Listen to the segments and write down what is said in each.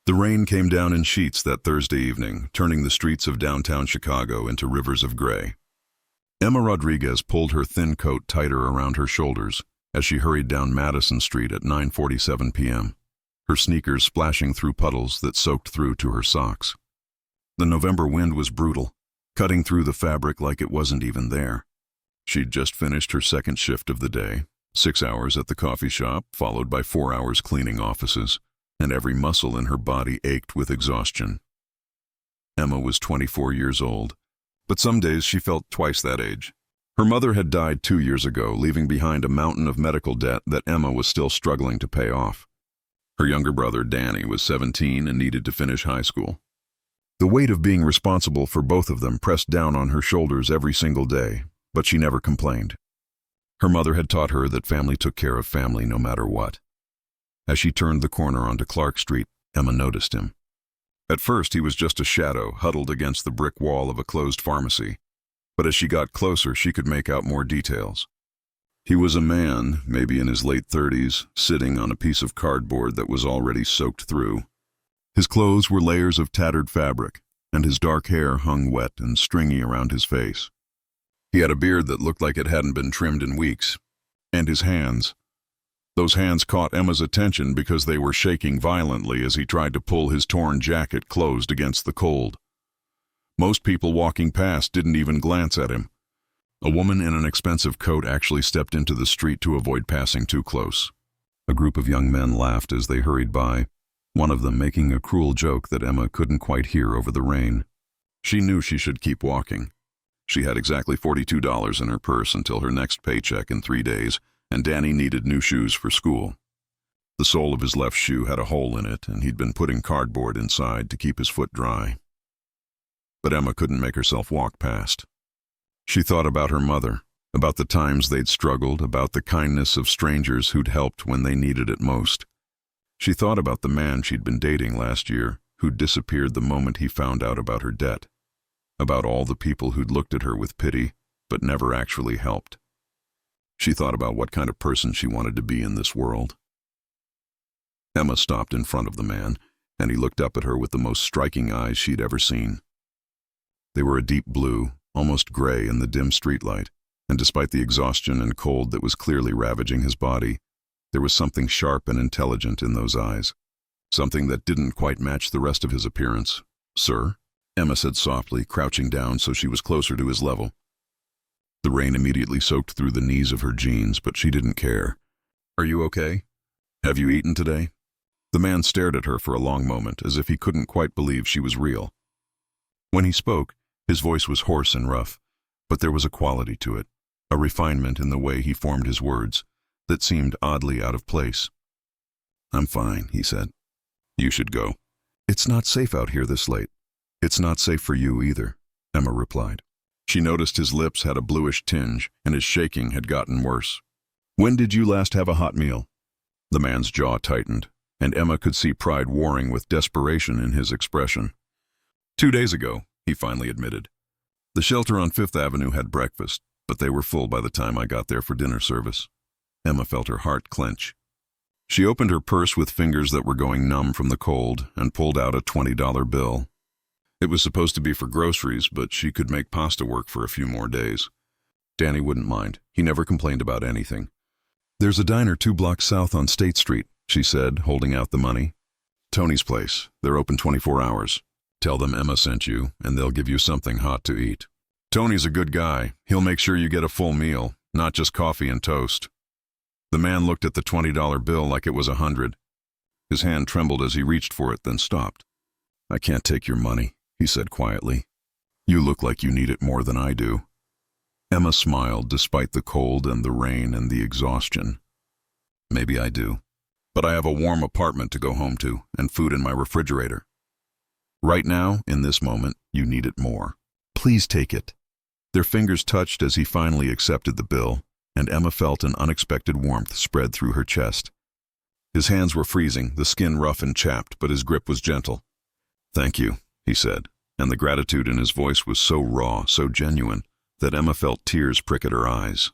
The rain came down in sheets that Thursday evening, turning the streets of downtown Chicago into rivers of gray. Emma Rodriguez pulled her thin coat tighter around her shoulders as she hurried down Madison Street at 9:47 p.m., her sneakers splashing through puddles that soaked through to her socks. The November wind was brutal, cutting through the fabric like it wasn't even there. She'd just finished her second shift of the day, 6 hours at the coffee shop, followed by 4 hours cleaning offices, and every muscle in her body ached with exhaustion. Emma was 24 years old, but some days she felt twice that age. Her mother had died 2 years ago, leaving behind a mountain of medical debt that Emma was still struggling to pay off. Her younger brother, Danny, was 17 and needed to finish high school. The weight of being responsible for both of them pressed down on her shoulders every single day, but she never complained. Her mother had taught her that family took care of family no matter what. As she turned the corner onto Clark Street, Emma noticed him. At first, he was just a shadow huddled against the brick wall of a closed pharmacy, but as she got closer, she could make out more details. He was a man, maybe in his late 30s, sitting on a piece of cardboard that was already soaked through. His clothes were layers of tattered fabric, and his dark hair hung wet and stringy around his face. He had a beard that looked like it hadn't been trimmed in weeks, and his hands. Those hands caught Emma's attention because they were shaking violently as he tried to pull his torn jacket closed against the cold. Most people walking past didn't even glance at him. A woman in an expensive coat actually stepped into the street to avoid passing too close. A group of young men laughed as they hurried by, one of them making a cruel joke that Emma couldn't quite hear over the rain. She knew she should keep walking. She had exactly $42 in her purse until her next paycheck in 3 days, and Danny needed new shoes for school. The sole of his left shoe had a hole in it, and he'd been putting cardboard inside to keep his foot dry. But Emma couldn't make herself walk past. She thought about her mother, about the times they'd struggled, about the kindness of strangers who'd helped when they needed it most. She thought about the man she'd been dating last year, who'd disappeared the moment he found out about her debt, about all the people who'd looked at her with pity, but never actually helped. She thought about what kind of person she wanted to be in this world. Emma stopped in front of the man, and he looked up at her with the most striking eyes she'd ever seen. They were a deep blue, almost gray in the dim streetlight, and despite the exhaustion and cold that was clearly ravaging his body, there was something sharp and intelligent in those eyes, something that didn't quite match the rest of his appearance. "Sir?" Emma said softly, crouching down so she was closer to his level. The rain immediately soaked through the knees of her jeans, but she didn't care. "Are you okay? Have you eaten today?" The man stared at her for a long moment, as if he couldn't quite believe she was real. When he spoke, his voice was hoarse and rough, but there was a quality to it, a refinement in the way he formed his words, that seemed oddly out of place. "I'm fine," he said. "You should go." "It's not safe out here this late." "It's not safe for you either," Emma replied. She noticed his lips had a bluish tinge, and his shaking had gotten worse. "When did you last have a hot meal?" The man's jaw tightened, and Emma could see pride warring with desperation in his expression. 2 days ago, he finally admitted. "The shelter on Fifth Avenue had breakfast, but they were full by the time I got there for dinner service." Emma felt her heart clench. She opened her purse with fingers that were going numb from the cold and pulled out a $20 bill. It was supposed to be for groceries, but she could make pasta work for a few more days. Danny wouldn't mind. He never complained about anything. "There's a diner 2 blocks south on State Street," she said, holding out the money. "Tony's place. They're open 24 hours. Tell them Emma sent you, and they'll give you something hot to eat. Tony's a good guy. He'll make sure you get a full meal, not just coffee and toast." The man looked at the $20 bill like it was 100. His hand trembled as he reached for it, then stopped. "I can't take your money," he said quietly. "You look like you need it more than I do." Emma smiled despite the cold and the rain and the exhaustion. "Maybe I do. But I have a warm apartment to go home to and food in my refrigerator. Right now, in this moment, you need it more. Please take it." Their fingers touched as he finally accepted the bill, and Emma felt an unexpected warmth spread through her chest. His hands were freezing, the skin rough and chapped, but his grip was gentle. "Thank you," he said, and the gratitude in his voice was so raw, so genuine, that Emma felt tears prick at her eyes.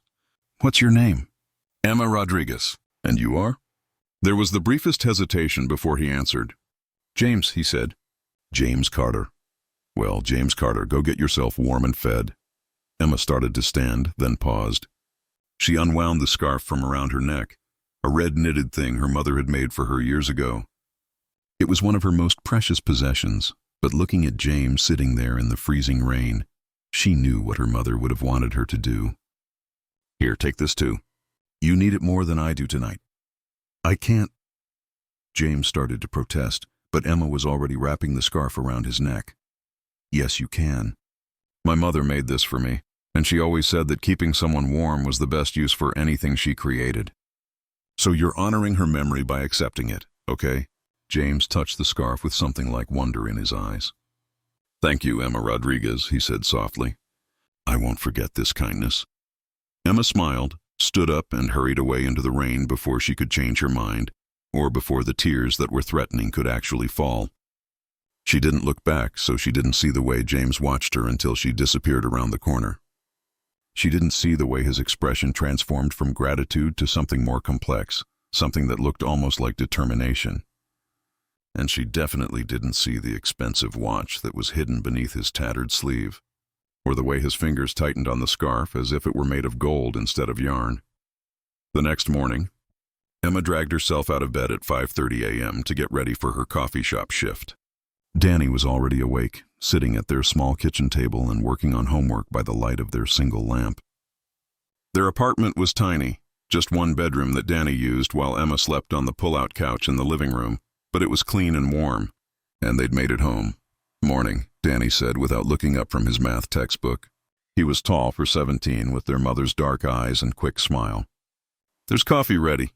"What's your name?" "Emma Rodriguez. And you are?" There was the briefest hesitation before he answered. James, he said. James Carter. Well, James Carter, go get yourself warm and fed. Emma started to stand, then paused. She unwound the scarf from around her neck, a red knitted thing her mother had made for her years ago. It was one of her most precious possessions, but looking at James sitting there in the freezing rain, she knew what her mother would have wanted her to do. Here, take this too. You need it more than I do tonight. I can't. James started to protest, but Emma was already wrapping the scarf around his neck. Yes, you can. My mother made this for me, and she always said that keeping someone warm was the best use for anything she created. So you're honoring her memory by accepting it, okay? James touched the scarf with something like wonder in his eyes. Thank you, Emma Rodriguez, he said softly. I won't forget this kindness. Emma smiled, stood up, and hurried away into the rain before she could change her mind, or before the tears that were threatening could actually fall. She didn't look back, so she didn't see the way James watched her until she disappeared around the corner. She didn't see the way his expression transformed from gratitude to something more complex, something that looked almost like determination. And she definitely didn't see the expensive watch that was hidden beneath his tattered sleeve, or the way his fingers tightened on the scarf as if it were made of gold instead of yarn. The next morning, Emma dragged herself out of bed at 5:30 a.m. to get ready for her coffee shop shift. Danny was already awake, sitting at their small kitchen table and working on homework by the light of their single lamp. Their apartment was tiny, just one bedroom that Danny used while Emma slept on the pull-out couch in the living room, but it was clean and warm, and they'd made it home. Morning, Danny said without looking up from his math textbook. He was tall for 17 with their mother's dark eyes and quick smile. There's coffee ready.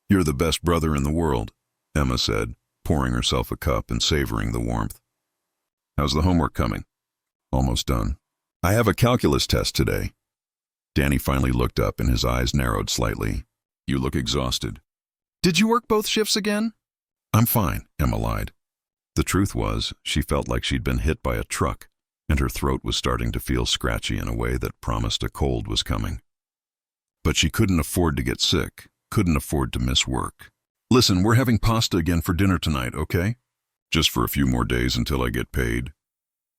You're the best brother in the world, Emma said, pouring herself a cup and savoring the warmth. How's the homework coming? Almost done. I have a calculus test today. Danny finally looked up and his eyes narrowed slightly. You look exhausted. Did you work both shifts again? I'm fine, Emma lied. The truth was, she felt like she'd been hit by a truck, and her throat was starting to feel scratchy in a way that promised a cold was coming. But she couldn't afford to get sick, couldn't afford to miss work. Listen, we're having pasta again for dinner tonight, okay? Just for a few more days until I get paid.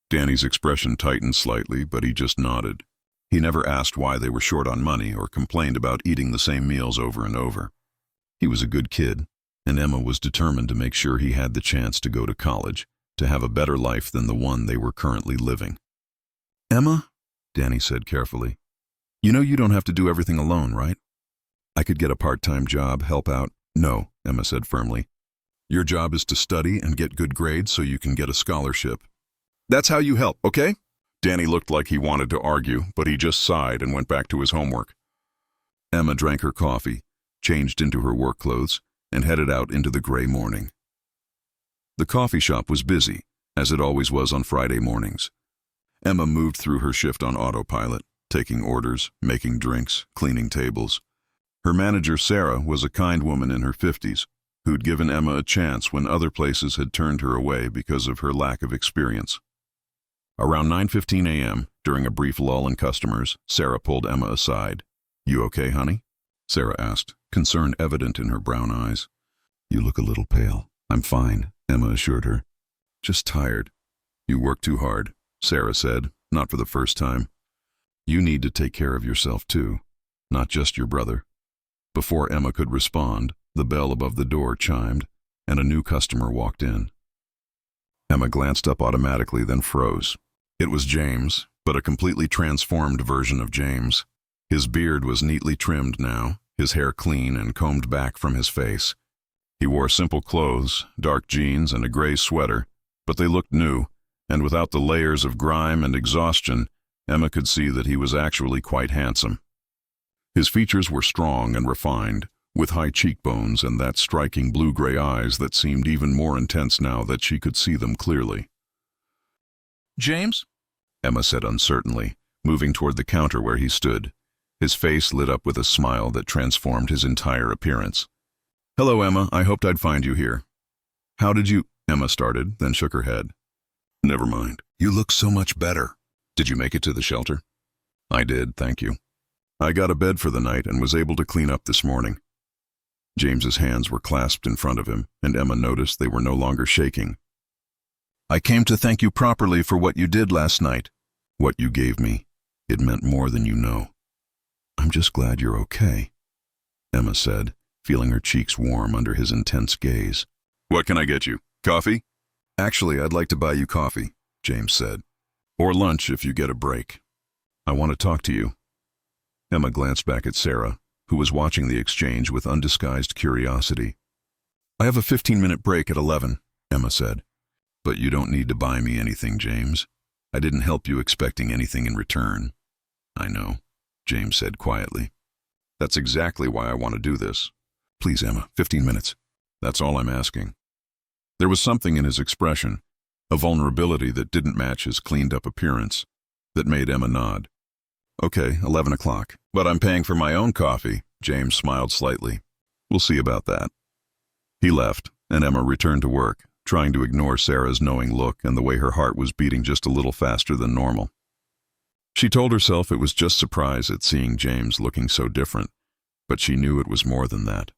Danny's expression tightened slightly, but he just nodded. He never asked why they were short on money or complained about eating the same meals over and over. He was a good kid, and Emma was determined to make sure he had the chance to go to college, to have a better life than the one they were currently living. Emma, Danny said carefully, you know you don't have to do everything alone, right? I could get a part-time job, help out. No, Emma said firmly. Your job is to study and get good grades so you can get a scholarship. That's how you help, okay? Danny looked like he wanted to argue, but he just sighed and went back to his homework. Emma drank her coffee, changed into her work clothes, and headed out into the gray morning. The coffee shop was busy, as it always was on Friday mornings. Emma moved through her shift on autopilot, taking orders, making drinks, cleaning tables. Her manager, Sarah, was a kind woman in her 50s, who'd given Emma a chance when other places had turned her away because of her lack of experience. Around 9:15 a.m., during a brief lull in customers, Sarah pulled Emma aside. You okay, honey? Sarah asked, concern evident in her brown eyes. You look a little pale. I'm fine, Emma assured her. Just tired. You work too hard, Sarah said, not for the first time. You need to take care of yourself too, not just your brother. Before Emma could respond, the bell above the door chimed, and a new customer walked in. Emma glanced up automatically, then froze. It was James, but a completely transformed version of James. His beard was neatly trimmed now, his hair clean and combed back from his face. He wore simple clothes, dark jeans, and a gray sweater, but they looked new, and without the layers of grime and exhaustion, Emma could see that he was actually quite handsome. His features were strong and refined, with high cheekbones and that striking blue-gray eyes that seemed even more intense now that she could see them clearly. James? Emma said uncertainly, moving toward the counter where he stood. His face lit up with a smile that transformed his entire appearance. Hello, Emma. I hoped I'd find you here. How did you... Emma started, then shook her head. Never mind. You look so much better. Did you make it to the shelter? I did, thank you. I got a bed for the night and was able to clean up this morning. James's hands were clasped in front of him, and Emma noticed they were no longer shaking. "I came to thank you properly for what you did last night." "What you gave me. It meant more than you know." "I'm just glad you're okay," Emma said, feeling her cheeks warm under his intense gaze. "What can I get you? Coffee?" "Actually, I'd like to buy you coffee," James said. "Or lunch if you get a break. I want to talk to you." Emma glanced back at Sarah, who was watching the exchange with undisguised curiosity. "I have a 15-minute break at 11, Emma said. "But you don't need to buy me anything, James. I didn't help you expecting anything in return." "I know," James said quietly. "That's exactly why I want to do this. Please, Emma, 15 minutes. That's all I'm asking." There was something in his expression, a vulnerability that didn't match his cleaned-up appearance, that made Emma nod. "Okay, 11 o'clock. But I'm paying for my own coffee," James smiled slightly. "We'll see about that." He left, and Emma returned to work, trying to ignore Sarah's knowing look and the way her heart was beating just a little faster than normal. She told herself it was just surprise at seeing James looking so different, but she knew it was more than that.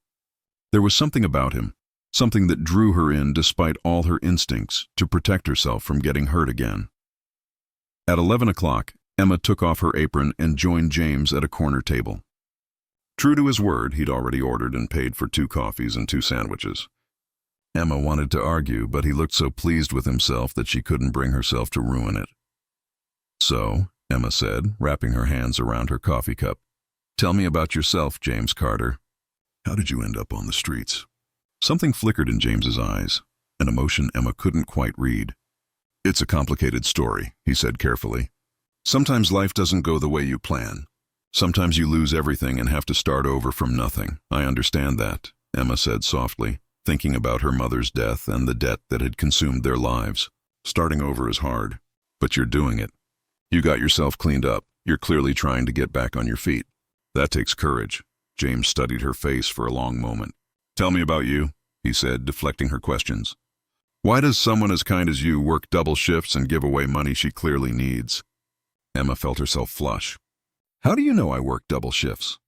There was something about him, something that drew her in despite all her instincts to protect herself from getting hurt again. At 11 o'clock, Emma took off her apron and joined James at a corner table. True to his word, he'd already ordered and paid for 2 coffees and 2 sandwiches. Emma wanted to argue, but he looked so pleased with himself that she couldn't bring herself to ruin it. "So," Emma said, wrapping her hands around her coffee cup, "tell me about yourself, James Carter. How did you end up on the streets?" Something flickered in James's eyes, an emotion Emma couldn't quite read. "It's a complicated story," he said carefully. "Sometimes life doesn't go the way you plan. Sometimes you lose everything and have to start over from nothing. I understand that," Emma said softly, thinking about her mother's death and the debt that had consumed their lives. "Starting over is hard, but you're doing it. You got yourself cleaned up. You're clearly trying to get back on your feet. That takes courage." James studied her face for a long moment. "Tell me about you," he said, deflecting her questions. "Why does someone as kind as you work double shifts and give away money she clearly needs?" Emma felt herself flush. "How do you know I work double shifts?"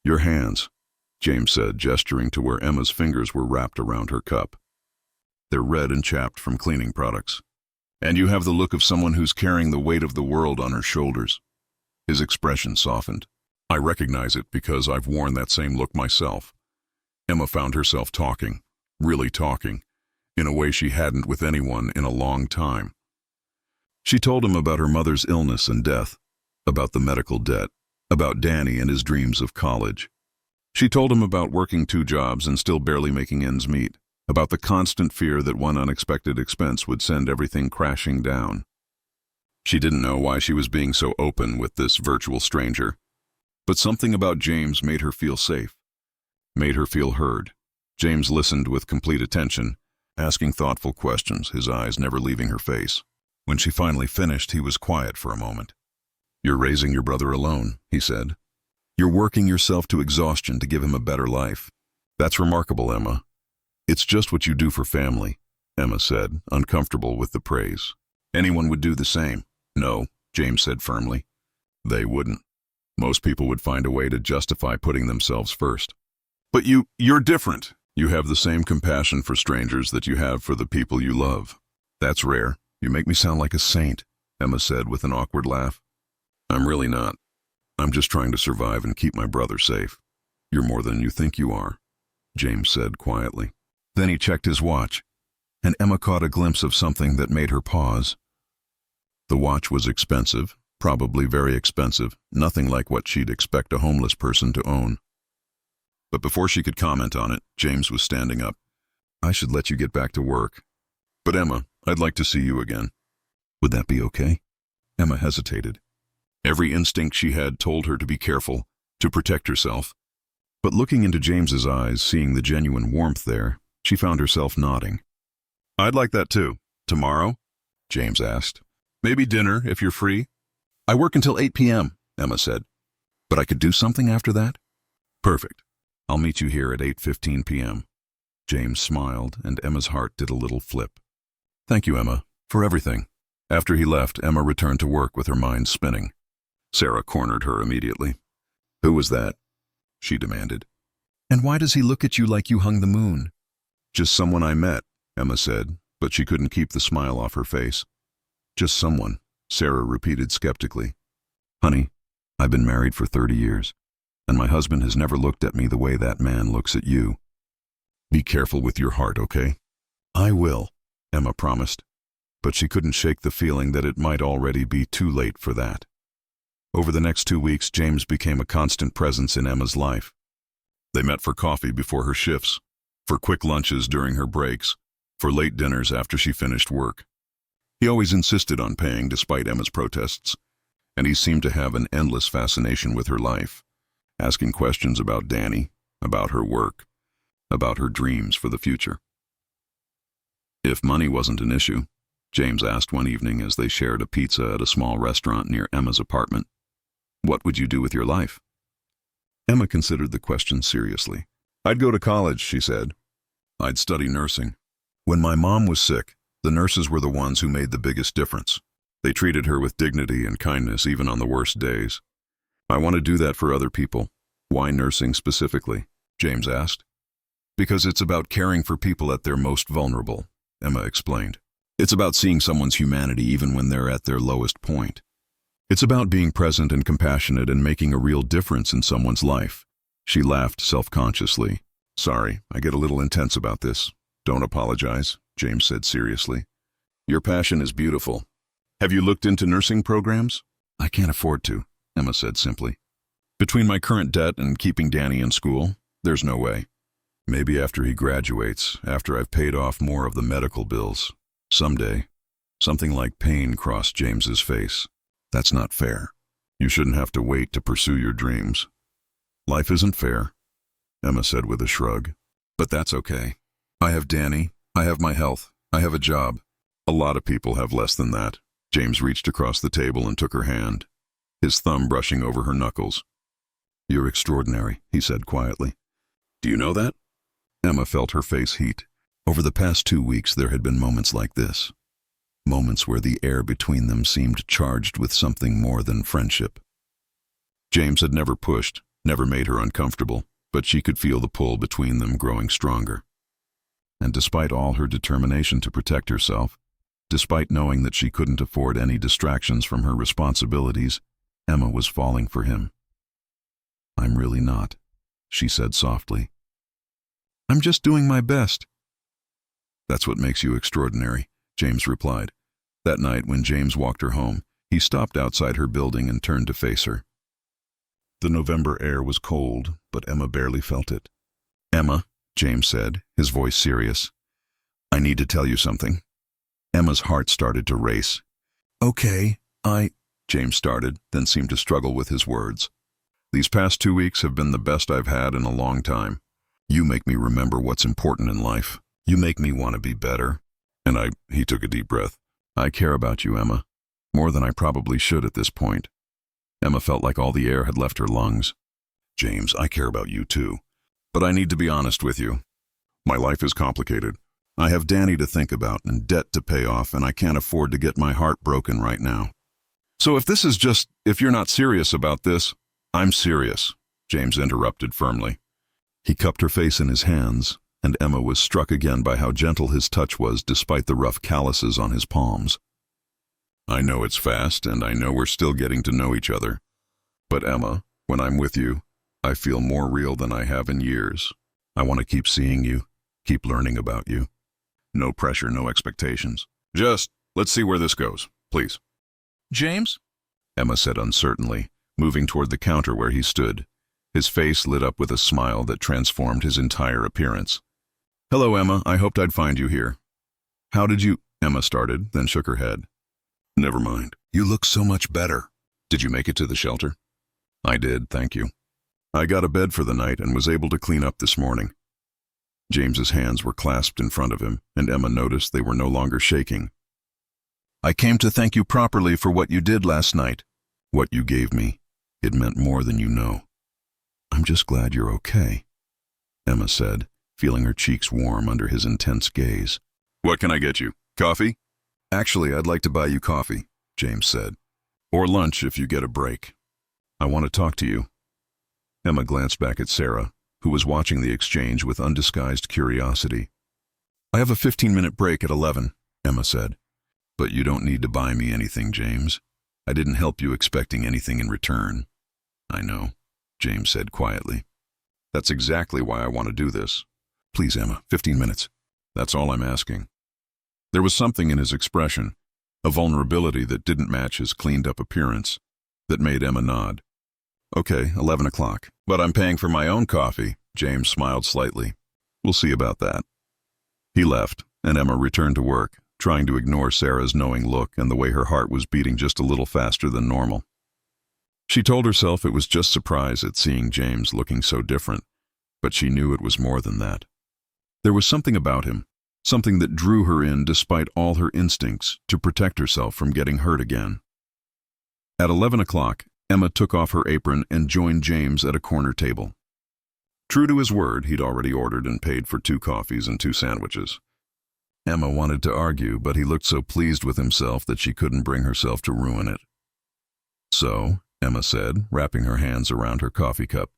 "Your hands," James said, gesturing to where Emma's fingers were wrapped around her cup. "They're red and chapped from cleaning products. And you have the look of someone who's carrying the weight of the world on her shoulders." His expression softened. "I recognize it because I've worn that same look myself." Emma found herself talking, really talking, in a way she hadn't with anyone in a long time. She told him about her mother's illness and death, about the medical debt, about Danny and his dreams of college. She told him about working 2 jobs and still barely making ends meet, about the constant fear that one unexpected expense would send everything crashing down. She didn't know why she was being so open with this virtual stranger, but something about James made her feel safe, made her feel heard. James listened with complete attention, asking thoughtful questions, his eyes never leaving her face. When she finally finished, he was quiet for a moment. "You're raising your brother alone," he said. "You're working yourself to exhaustion to give him a better life. That's remarkable, Emma." "It's just what you do for family," Emma said, uncomfortable with the praise. "Anyone would do the same." "No," James said firmly. "They wouldn't. Most people would find a way to justify putting themselves first. But you're different. You have the same compassion for strangers that you have for the people you love." "That's rare. You make me sound like a saint," Emma said with an awkward laugh. "I'm really not. I'm just trying to survive and keep my brother safe." "You're more than you think you are," James said quietly. Then he checked his watch, and Emma caught a glimpse of something that made her pause. The watch was expensive, probably very expensive, nothing like what she'd expect a homeless person to own. But before she could comment on it, James was standing up. "I should let you get back to work. But Emma, I'd like to see you again." "Would that be okay?" Emma hesitated. Every instinct she had told her to be careful, to protect herself. But looking into James's eyes, seeing the genuine warmth there, she found herself nodding. "I'd like that too. Tomorrow?" James asked. "Maybe dinner, if you're free." "I work until 8 p.m., Emma said. "But I could do something after that?" "Perfect. I'll meet you here at 8:15 p.m. James smiled, and Emma's heart did a little flip. "Thank you, Emma, for everything." After he left, Emma returned to work with her mind spinning. Sarah cornered her immediately. "Who was that?" she demanded. And why does he look at you like you hung the moon? Just someone I met, Emma said, but she couldn't keep the smile off her face. Just someone, Sarah repeated skeptically. Honey, I've been married for 30 years, and my husband has never looked at me the way that man looks at you. Be careful with your heart, okay? I will, Emma promised, but she couldn't shake the feeling that it might already be too late for that. Over the next 2 weeks, James became a constant presence in Emma's life. They met for coffee before her shifts, for quick lunches during her breaks, for late dinners after she finished work. He always insisted on paying despite Emma's protests, and he seemed to have an endless fascination with her life, asking questions about Danny, about her work, about her dreams for the future. If money wasn't an issue, James asked one evening as they shared a pizza at a small restaurant near Emma's apartment, what would you do with your life? Emma considered the question seriously. I'd go to college, she said. I'd study nursing. When my mom was sick, the nurses were the ones who made the biggest difference. They treated her with dignity and kindness even on the worst days. I want to do that for other people. Why nursing specifically? James asked. Because it's about caring for people at their most vulnerable, Emma explained. It's about seeing someone's humanity even when they're at their lowest point. It's about being present and compassionate and making a real difference in someone's life. She laughed self-consciously. Sorry, I get a little intense about this. Don't apologize, James said seriously. Your passion is beautiful. Have you looked into nursing programs? I can't afford to, Emma said simply. Between my current debt and keeping Danny in school, there's no way. Maybe after he graduates, after I've paid off more of the medical bills. Someday. Something like pain crossed James's face. That's not fair. You shouldn't have to wait to pursue your dreams. Life isn't fair, Emma said with a shrug. But that's okay. I have Danny, I have my health, I have a job. A lot of people have less than that. James reached across the table and took her hand, his thumb brushing over her knuckles. You're extraordinary, he said quietly. Do you know that? Emma felt her face heat. Over the past 2 weeks there had been moments like this. Moments where the air between them seemed charged with something more than friendship. James had never pushed, never made her uncomfortable, but she could feel the pull between them growing stronger. And despite all her determination to protect herself, despite knowing that she couldn't afford any distractions from her responsibilities, Emma was falling for him. I'm really not, she said softly. I'm just doing my best. That's what makes you extraordinary, James replied. That night when James walked her home, he stopped outside her building and turned to face her. The November air was cold, but Emma barely felt it. Emma, James said, his voice serious. I need to tell you something. Emma's heart started to race. Okay, James started, then seemed to struggle with his words. These past 2 weeks have been the best I've had in a long time. You make me remember what's important in life. You make me want to be better. And he took a deep breath. I care about you, Emma, more than I probably should at this point. Emma felt like all the air had left her lungs. James, I care about you too. But I need to be honest with you. My life is complicated. I have Danny to think about and debt to pay off, and I can't afford to get my heart broken right now. So if you're not serious about this, I'm serious, James interrupted firmly. He cupped her face in his hands, and Emma was struck again by how gentle his touch was despite the rough calluses on his palms. I know it's fast, and I know we're still getting to know each other. But Emma, when I'm with you, I feel more real than I have in years. I want to keep seeing you, keep learning about you. No pressure, no expectations. Just, let's see where this goes, please. James? Emma said uncertainly, moving toward the counter where he stood. His face lit up with a smile that transformed his entire appearance. Hello, Emma. I hoped I'd find you here. How did you... Emma started, then shook her head. Never mind. You look so much better. Did you make it to the shelter? I did, thank you. I got a bed for the night and was able to clean up this morning. James's hands were clasped in front of him, and Emma noticed they were no longer shaking. I came to thank you properly for what you did last night. What you gave me. It meant more than you know. I'm just glad you're okay, Emma said, feeling her cheeks warm under his intense gaze. What can I get you? Coffee? Actually, I'd like to buy you coffee, James said. Or lunch if you get a break. I want to talk to you. Emma glanced back at Sarah, who was watching the exchange with undisguised curiosity. "I have a 15-minute break at 11, Emma said. "But you don't need to buy me anything, James. I didn't help you expecting anything in return." "I know," James said quietly. "That's exactly why I want to do this. Please, Emma, 15 minutes. That's all I'm asking." There was something in his expression, a vulnerability that didn't match his cleaned-up appearance, that made Emma nod. "Okay, 11 o'clock. But I'm paying for my own coffee," James smiled slightly. "We'll see about that." He left, and Emma returned to work, trying to ignore Sarah's knowing look and the way her heart was beating just a little faster than normal. She told herself it was just surprise at seeing James looking so different, but she knew it was more than that. There was something about him, something that drew her in despite all her instincts to protect herself from getting hurt again. At 11 o'clock, Emma took off her apron and joined James at a corner table. True to his word, he'd already ordered and paid for 2 coffees and 2 sandwiches. Emma wanted to argue, but he looked so pleased with himself that she couldn't bring herself to ruin it. "So," Emma said, wrapping her hands around her coffee cup,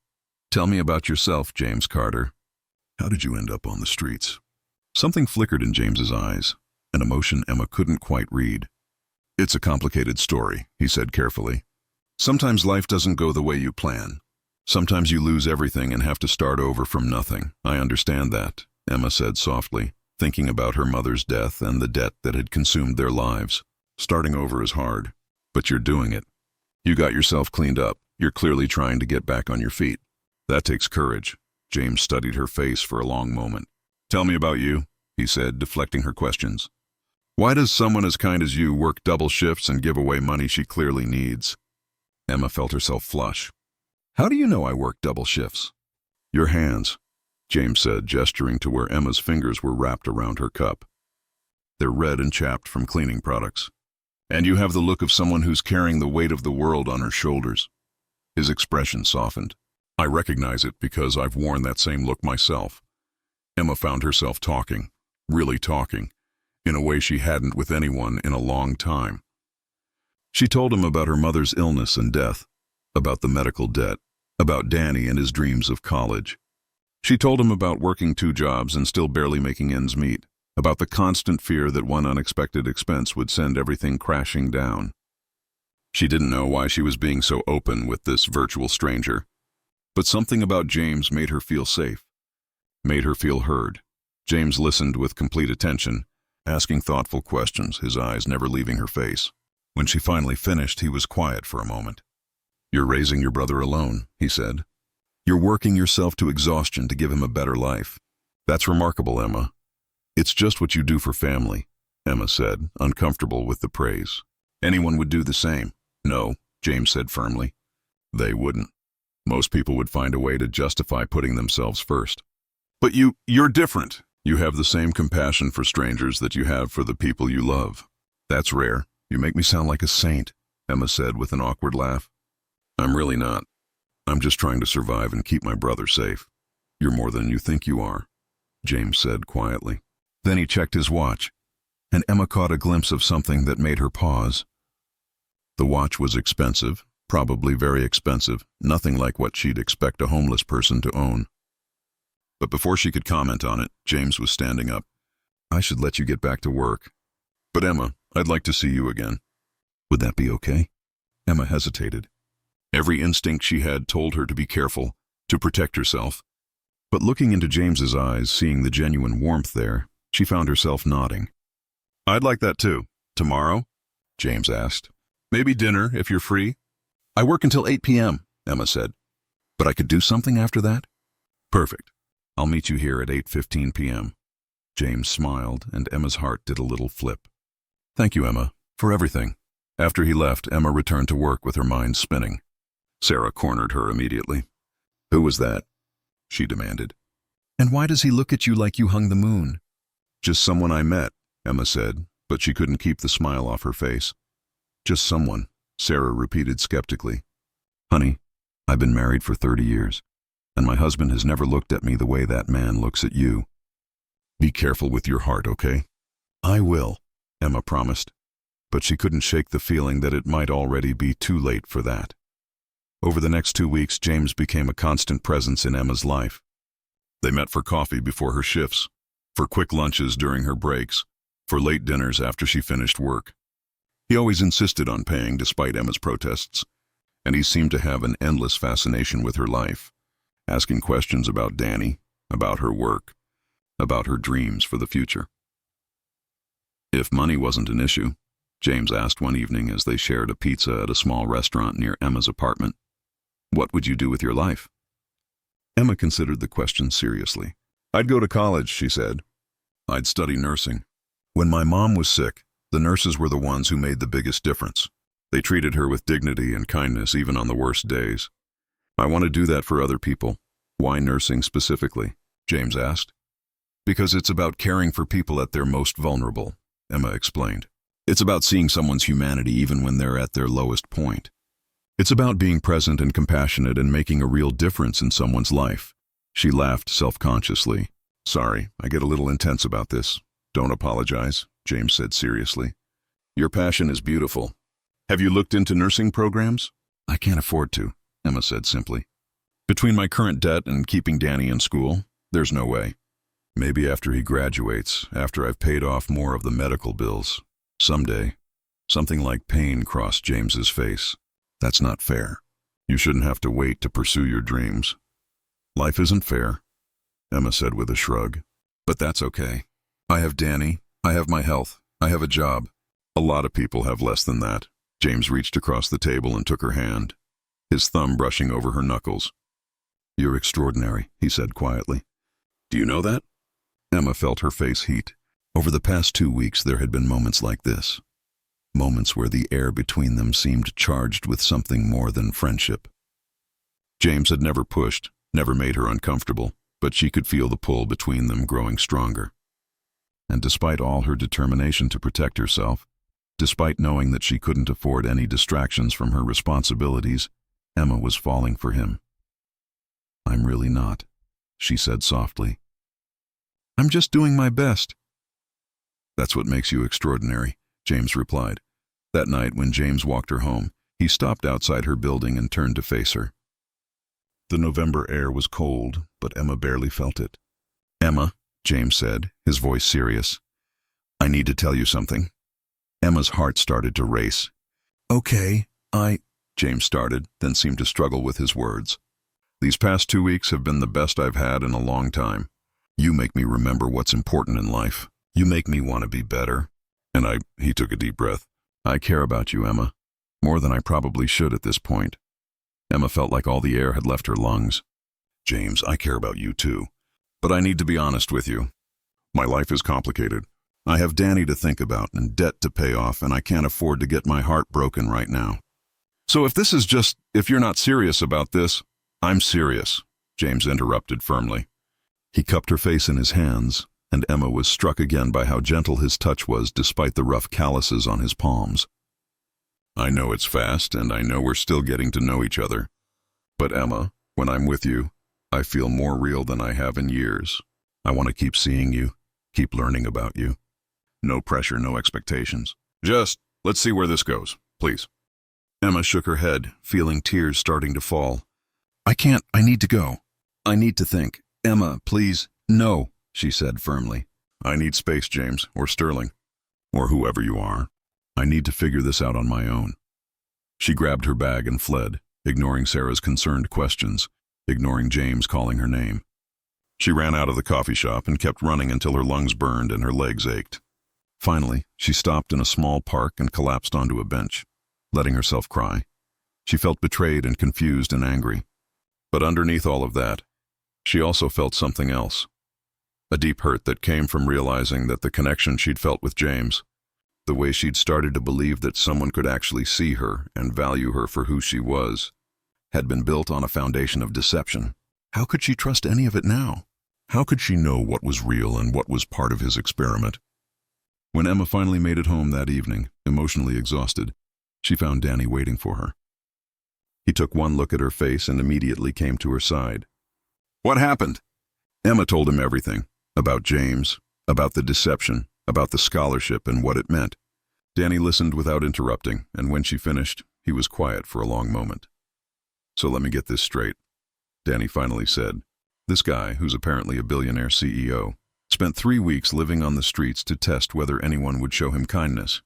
"tell me about yourself, James Carter. How did you end up on the streets?" Something flickered in James's eyes, an emotion Emma couldn't quite read. "It's a complicated story," he said carefully. "Sometimes life doesn't go the way you plan. Sometimes you lose everything and have to start over from nothing. I understand that," Emma said softly, thinking about her mother's death and the debt that had consumed their lives. "Starting over is hard, but you're doing it. You got yourself cleaned up. You're clearly trying to get back on your feet. That takes courage." James studied her face for a long moment. "Tell me about you," he said, deflecting her questions. "Why does someone as kind as you work double shifts and give away money she clearly needs?" Emma felt herself flush. "How do you know I work double shifts?" "Your hands," James said, gesturing to where Emma's fingers were wrapped around her cup. "They're red and chapped from cleaning products. And you have the look of someone who's carrying the weight of the world on her shoulders." His expression softened. "I recognize it because I've worn that same look myself." Emma found herself talking, really talking, in a way she hadn't with anyone in a long time. She told him about her mother's illness and death, about the medical debt, about Danny and his dreams of college. She told him about working 2 jobs and still barely making ends meet, about the constant fear that one unexpected expense would send everything crashing down. She didn't know why she was being so open with this virtual stranger, but something about James made her feel safe, made her feel heard. James listened with complete attention, asking thoughtful questions, his eyes never leaving her face. When she finally finished, he was quiet for a moment. "You're raising your brother alone," he said. "You're working yourself to exhaustion to give him a better life. That's remarkable, Emma." "It's just what you do for family," Emma said, uncomfortable with the praise. "Anyone would do the same." "No," James said firmly. "They wouldn't. Most people would find a way to justify putting themselves first. But you're different. You have the same compassion for strangers that you have for the people you love. That's rare. You make me sound like a saint," Emma said with an awkward laugh. "I'm really not. I'm just trying to survive and keep my brother safe." "You're more than you think you are," James said quietly. Then he checked his watch, and Emma caught a glimpse of something that made her pause. The watch was expensive, probably very expensive, nothing like what she'd expect a homeless person to own. But before she could comment on it, James was standing up. "I should let you get back to work. But Emma, I'd like to see you again." "Would that be okay?" Emma hesitated. Every instinct she had told her to be careful, to protect herself. But looking into James's eyes, seeing the genuine warmth there, she found herself nodding. "I'd like that too. Tomorrow?" James asked. "Maybe dinner, if you're free." "I work until 8 p.m., Emma said. "But I could do something after that?" "Perfect. I'll meet you here at 8:15 p.m. James smiled, and Emma's heart did a little flip. "Thank you, Emma, for everything." After he left, Emma returned to work with her mind spinning. Sarah cornered her immediately. "Who was that?" she demanded. "And why does he look at you like you hung the moon?" "Just someone I met," Emma said, but she couldn't keep the smile off her face. "Just someone," Sarah repeated skeptically. "Honey, I've been married for 30 years, and my husband has never looked at me the way that man looks at you." "Be careful with your heart, okay?" "I will," Emma promised, but she couldn't shake the feeling that it might already be too late for that. Over the next 2 weeks, James became a constant presence in Emma's life. They met for coffee before her shifts, for quick lunches during her breaks, for late dinners after she finished work. He always insisted on paying despite Emma's protests, and he seemed to have an endless fascination with her life, asking questions about Danny, about her work, about her dreams for the future. If money wasn't an issue, James asked one evening as they shared a pizza at a small restaurant near Emma's apartment, "What would you do with your life?" Emma considered the question seriously. "I'd go to college," she said. "I'd study nursing. When my mom was sick, the nurses were the ones who made the biggest difference. They treated her with dignity and kindness even on the worst days. I want to do that for other people." "Why nursing specifically?" James asked. "Because it's about caring for people at their most vulnerable," Emma explained. "It's about seeing someone's humanity even when they're at their lowest point. It's about being present and compassionate and making a real difference in someone's life." She laughed self-consciously. "Sorry, I get a little intense about this. Don't apologize," James said seriously. "Your passion is beautiful. Have you looked into nursing programs?" "I can't afford to," Emma said simply. "Between my current debt and keeping Danny in school, there's no way. Maybe after he graduates, after I've paid off more of the medical bills. Someday." Something like pain crossed James's face. "That's not fair. You shouldn't have to wait to pursue your dreams." "Life isn't fair," Emma said with a shrug. "But that's okay. I have Danny, I have my health, I have a job. A lot of people have less than that." James reached across the table and took her hand, his thumb brushing over her knuckles. "You're extraordinary," he said quietly. "Do you know that?" Emma felt her face heat. Over the past 2 weeks there had been moments like this. Moments where the air between them seemed charged with something more than friendship. James had never pushed, never made her uncomfortable, but she could feel the pull between them growing stronger. And despite all her determination to protect herself, despite knowing that she couldn't afford any distractions from her responsibilities, Emma was falling for him. "I'm really not," she said softly. "I'm just doing my best." "That's what makes you extraordinary," James replied. That night, when James walked her home, he stopped outside her building and turned to face her. The November air was cold, but Emma barely felt it. "Emma," James said, his voice serious, "I need to tell you something." Emma's heart started to race. "Okay, James started, then seemed to struggle with his words. "These past 2 weeks have been the best I've had in a long time. You make me remember what's important in life. You make me want to be better." And he took a deep breath. "I care about you, Emma, more than I probably should at this point." Emma felt like all the air had left her lungs. "James, I care about you too. But I need to be honest with you. My life is complicated. I have Danny to think about and debt to pay off, and I can't afford to get my heart broken right now. So if you're not serious about this—" "I'm serious," James interrupted firmly. He cupped her face in his hands, and Emma was struck again by how gentle his touch was despite the rough calluses on his palms. "I know it's fast, and I know we're still getting to know each other. But Emma, when I'm with you, I feel more real than I have in years. I want to keep seeing you, keep learning about you. No pressure, no expectations. Just, let's see where this goes, please." Emma shook her head, feeling tears starting to fall. "I can't, I need to go. I need to think. Emma, please." "No," she said firmly. "I need space, James, or Sterling, or whoever you are. I need to figure this out on my own." She grabbed her bag and fled, ignoring Sarah's concerned questions, ignoring James calling her name. She ran out of the coffee shop and kept running until her lungs burned and her legs ached. Finally, she stopped in a small park and collapsed onto a bench, letting herself cry. She felt betrayed and confused and angry. But underneath all of that, she also felt something else. A deep hurt that came from realizing that the connection she'd felt with James, the way she'd started to believe that someone could actually see her and value her for who she was, had been built on a foundation of deception. How could she trust any of it now? How could she know what was real and what was part of his experiment? When Emma finally made it home that evening, emotionally exhausted, she found Danny waiting for her. He took one look at her face and immediately came to her side. "What happened?" Emma told him everything, about James, about the deception, about the scholarship and what it meant. Danny listened without interrupting, and when she finished, he was quiet for a long moment. "So let me get this straight," Danny finally said. This guy, who's apparently a billionaire CEO, spent 3 weeks living on the streets to test whether anyone would show him kindness.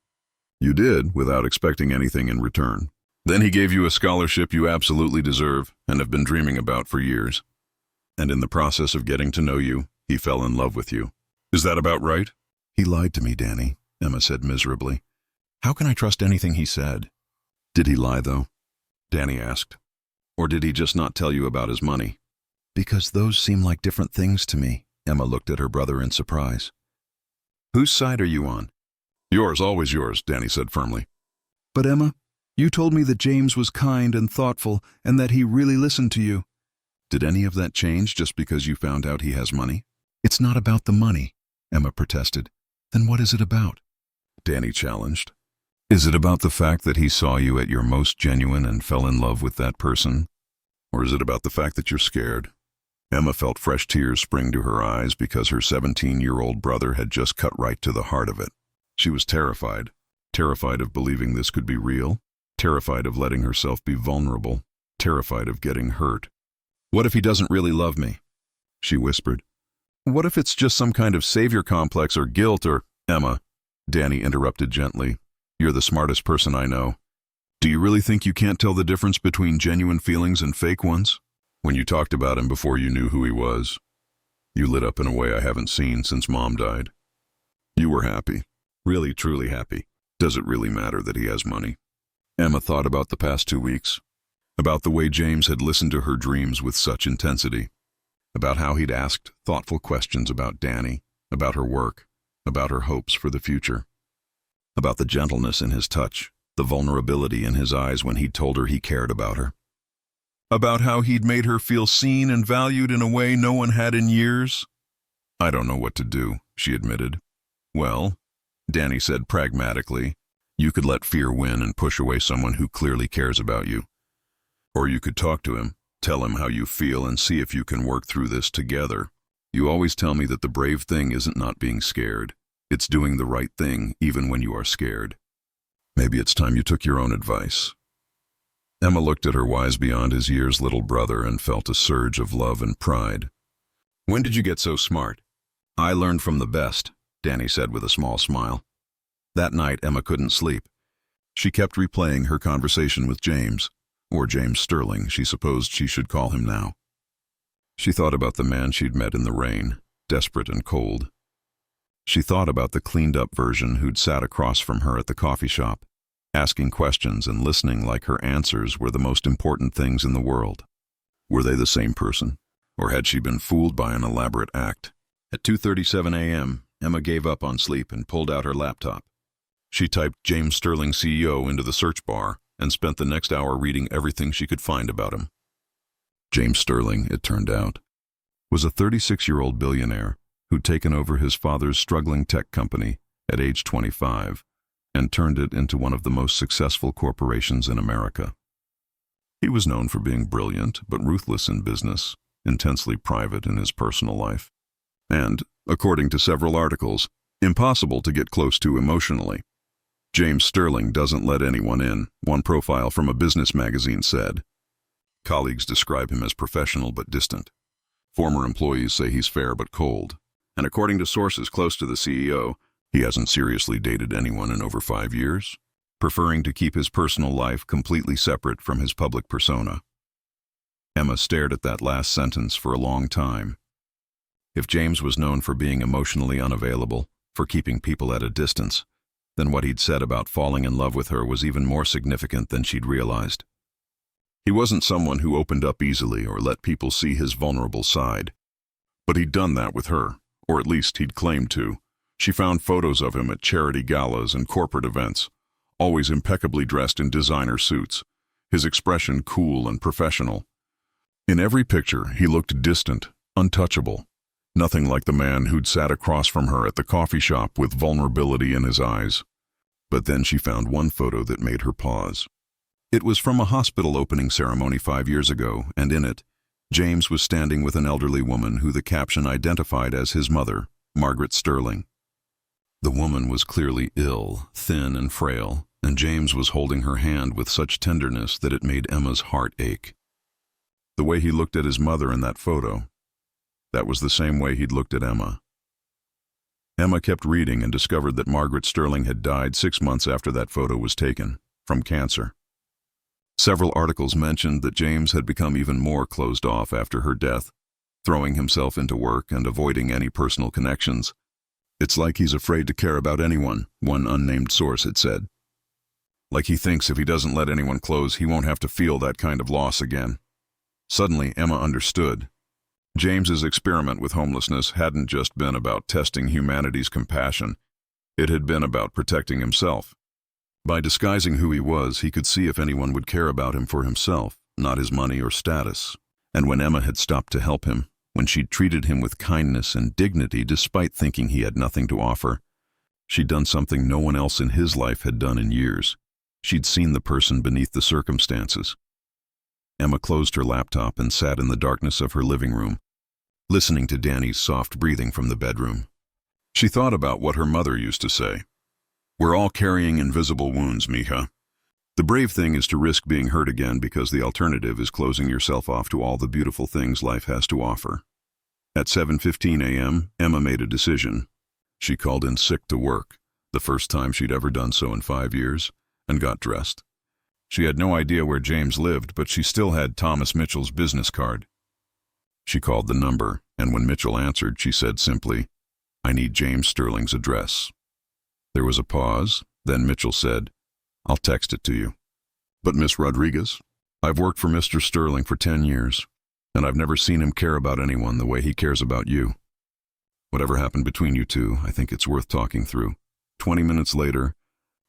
You did, without expecting anything in return. Then he gave you a scholarship you absolutely deserve and have been dreaming about for years. And in the process of getting to know you, he fell in love with you. Is that about right? He lied to me, Danny, Emma said miserably. How can I trust anything he said? Did he lie, though? Danny asked. Or did he just not tell you about his money? Because those seem like different things to me. Emma looked at her brother in surprise. Whose side are you on? Yours, always yours, Danny said firmly. But Emma, you told me that James was kind and thoughtful and that he really listened to you. Did any of that change just because you found out he has money? It's not about the money, Emma protested. Then what is it about? Danny challenged. Is it about the fact that he saw you at your most genuine and fell in love with that person? Or is it about the fact that you're scared? Emma felt fresh tears spring to her eyes because her 17-year-old brother had just cut right to the heart of it. She was terrified. Terrified of believing this could be real. Terrified of letting herself be vulnerable. Terrified of getting hurt. What if he doesn't really love me? She whispered. What if it's just some kind of savior complex or guilt or… Emma, Danny interrupted gently. You're the smartest person I know. Do you really think you can't tell the difference between genuine feelings and fake ones? When you talked about him before you knew who he was, you lit up in a way I haven't seen since Mom died. You were happy. Really, truly happy. Does it really matter that he has money? Emma thought about the past 2 weeks. About the way James had listened to her dreams with such intensity. About how he'd asked thoughtful questions about Danny, about her work, about her hopes for the future. About the gentleness in his touch, the vulnerability in his eyes when he'd told her he cared about her. About how he'd made her feel seen and valued in a way no one had in years. I don't know what to do, she admitted. Well, Danny said pragmatically, you could let fear win and push away someone who clearly cares about you. Or you could talk to him, tell him how you feel and see if you can work through this together. You always tell me that the brave thing isn't not being scared. It's doing the right thing even when you are scared. Maybe it's time you took your own advice. Emma looked at her wise beyond his years little brother and felt a surge of love and pride. When did you get so smart? I learned from the best, Danny said with a small smile. That night, Emma couldn't sleep. She kept replaying her conversation with James, or James Sterling, she supposed she should call him now. She thought about the man she'd met in the rain, desperate and cold. She thought about the cleaned-up version who'd sat across from her at the coffee shop, asking questions and listening like her answers were the most important things in the world. Were they the same person, or had she been fooled by an elaborate act? At 2:37 a.m., Emma gave up on sleep and pulled out her laptop. She typed James Sterling CEO into the search bar and spent the next hour reading everything she could find about him. James Sterling, it turned out, was a 36-year-old billionaire who'd taken over his father's struggling tech company at age 25 and turned it into one of the most successful corporations in America. He was known for being brilliant but ruthless in business, intensely private in his personal life, and, according to several articles, impossible to get close to emotionally. James Sterling doesn't let anyone in, one profile from a business magazine said. Colleagues describe him as professional but distant. Former employees say he's fair but cold. And according to sources close to the CEO, he hasn't seriously dated anyone in over 5 years, preferring to keep his personal life completely separate from his public persona. Emma stared at that last sentence for a long time. If James was known for being emotionally unavailable, for keeping people at a distance, then what he'd said about falling in love with her was even more significant than she'd realized. He wasn't someone who opened up easily or let people see his vulnerable side. But he'd done that with her, or at least he'd claimed to. She found photos of him at charity galas and corporate events, always impeccably dressed in designer suits, his expression cool and professional. In every picture, he looked distant, untouchable, nothing like the man who'd sat across from her at the coffee shop with vulnerability in his eyes. But then she found one photo that made her pause. It was from a hospital opening ceremony 5 years ago, and in it, James was standing with an elderly woman who the caption identified as his mother, Margaret Sterling. The woman was clearly ill, thin and frail, and James was holding her hand with such tenderness that it made Emma's heart ache. The way he looked at his mother in that photo, That was the same way he'd looked at Emma. Emma kept reading and discovered that Margaret Sterling had died 6 months after that photo was taken, from cancer. Several articles mentioned that James had become even more closed off after her death, throwing himself into work and avoiding any personal connections. "It's like he's afraid to care about anyone," one unnamed source had said. "Like he thinks if he doesn't let anyone close, he won't have to feel that kind of loss again." Suddenly, Emma understood. James's experiment with homelessness hadn't just been about testing humanity's compassion. It had been about protecting himself. By disguising who he was, he could see if anyone would care about him for himself, not his money or status. And when Emma had stopped to help him, when she'd treated him with kindness and dignity despite thinking he had nothing to offer, she'd done something no one else in his life had done in years. She'd seen the person beneath the circumstances. Emma closed her laptop and sat in the darkness of her living room, listening to Danny's soft breathing from the bedroom. She thought about what her mother used to say. "We're all carrying invisible wounds, mija. The brave thing is to risk being hurt again because the alternative is closing yourself off to all the beautiful things life has to offer." At 7:15 a.m., Emma made a decision. She called in sick to work, the first time she'd ever done so in 5 years, and got dressed. She had no idea where James lived, but she still had Thomas Mitchell's business card. She called the number, and when Mitchell answered, she said simply, "I need James Sterling's address." There was a pause, then Mitchell said, "I'll text it to you." "But Miss Rodriguez, I've worked for Mr. Sterling for 10 years, and I've never seen him care about anyone the way he cares about you. Whatever happened between you two, I think it's worth talking through." 20 minutes later,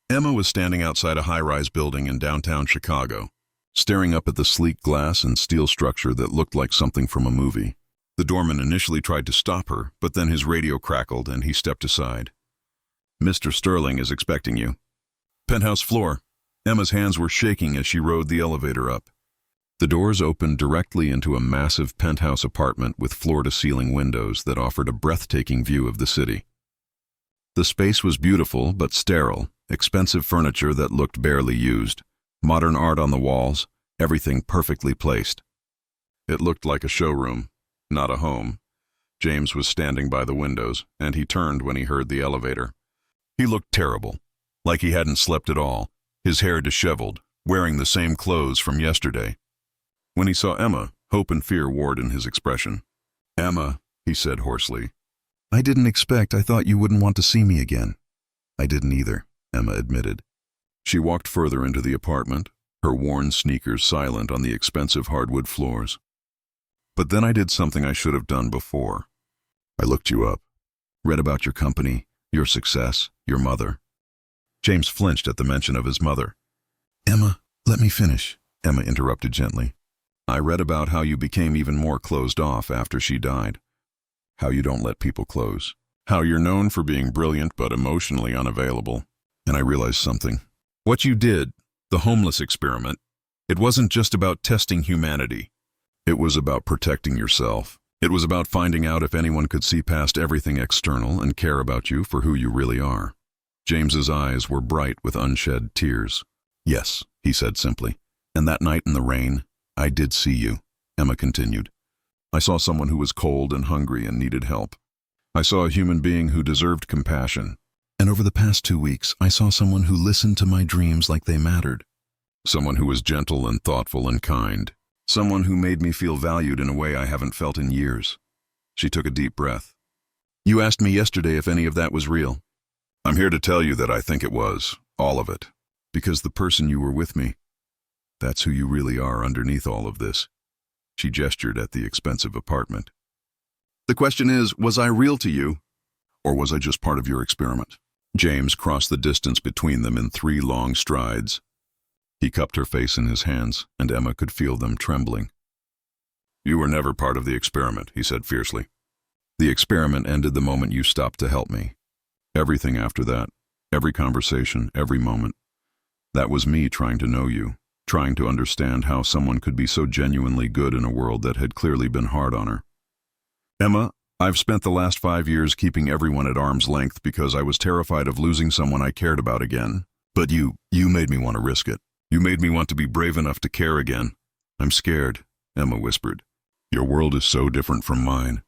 Emma was standing outside a high-rise building in downtown Chicago, staring up at the sleek glass and steel structure that looked like something from a movie. The doorman initially tried to stop her, but then his radio crackled and he stepped aside. "Mr. Sterling is expecting you." "Penthouse floor." Emma's hands were shaking as she rode the elevator up. The doors opened directly into a massive penthouse apartment with floor-to-ceiling windows that offered a breathtaking view of the city. The space was beautiful but sterile, expensive furniture that looked barely used, modern art on the walls, everything perfectly placed. It looked like a showroom, not a home. James was standing by the windows, and he turned when he heard the elevator. He looked terrible, like he hadn't slept at all, his hair disheveled, wearing the same clothes from yesterday. When he saw Emma, hope and fear warred in his expression. "Emma," he said hoarsely. "I thought you wouldn't want to see me again." "I didn't either," Emma admitted. She walked further into the apartment, her worn sneakers silent on the expensive hardwood floors. "But then I did something I should have done before. I looked you up, read about your company, your success, your mother." James flinched at the mention of his mother. "Emma, let me finish," Emma interrupted gently. "I read about how you became even more closed off after she died. How you don't let people close. How you're known for being brilliant but emotionally unavailable. And I realized something. What you did, the homeless experiment, it wasn't just about testing humanity. It was about protecting yourself. It was about finding out if anyone could see past everything external and care about you for who you really are." James's eyes were bright with unshed tears. "Yes," he said simply. "And that night in the rain, I did see you," Emma continued. "I saw someone who was cold and hungry and needed help. I saw a human being who deserved compassion. And over the past 2 weeks, I saw someone who listened to my dreams like they mattered. Someone who was gentle and thoughtful and kind. Someone who made me feel valued in a way I haven't felt in years." She took a deep breath. "You asked me yesterday if any of that was real. I'm here to tell you that I think it was, all of it. Because the person you were with me, that's who you really are underneath all of this." She gestured at the expensive apartment. "The question is, was I real to you? Or was I just part of your experiment?" James crossed the distance between them in 3 long strides. He cupped her face in his hands, and Emma could feel them trembling. "You were never part of the experiment," he said fiercely. "The experiment ended the moment you stopped to help me. Everything after that, every conversation, every moment, that was me trying to know you, trying to understand how someone could be so genuinely good in a world that had clearly been hard on her. Emma, I've spent the last 5 years keeping everyone at arm's length because I was terrified of losing someone I cared about again. But you made me want to risk it. You made me want to be brave enough to care again." "I'm scared," Emma whispered. "Your world is so different from mine.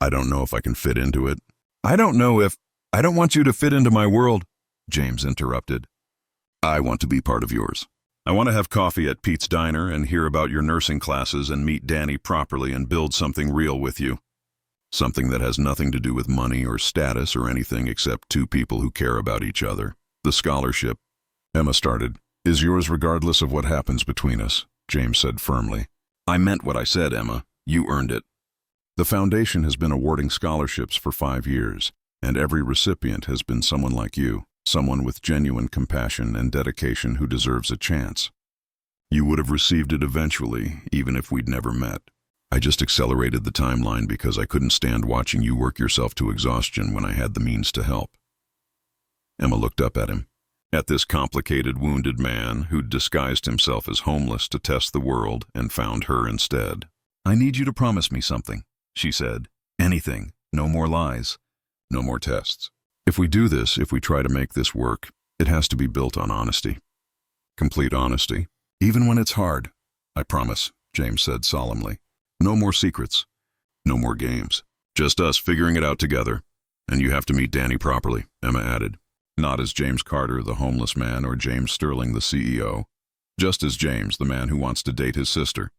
I don't know if I can fit into it. I don't want you to fit into my world, James interrupted. I want to be part of yours. I want to have coffee at Pete's Diner and hear about your nursing classes and meet Danny properly and build something real with you. Something that has nothing to do with money or status or anything except two people who care about each other. The scholarship, Emma started, is yours regardless of what happens between us, James said firmly. I meant what I said, Emma. You earned it. The foundation has been awarding scholarships for 5 years, and every recipient has been someone like you, someone with genuine compassion and dedication who deserves a chance. You would have received it eventually, even if we'd never met. I just accelerated the timeline because I couldn't stand watching you work yourself to exhaustion when I had the means to help. Emma looked up at him, at this complicated, wounded man who'd disguised himself as homeless to test the world and found her instead. I need you to promise me something, she said. Anything. No more lies. No more tests. If we do this, if we try to make this work, it has to be built on honesty. Complete honesty. Even when it's hard. I promise, James said solemnly. No more secrets. No more games. Just us figuring it out together. And you have to meet Danny properly, Emma added. Not as James Carter, the homeless man, or James Sterling, the CEO. Just as James, the man who wants to date his sister.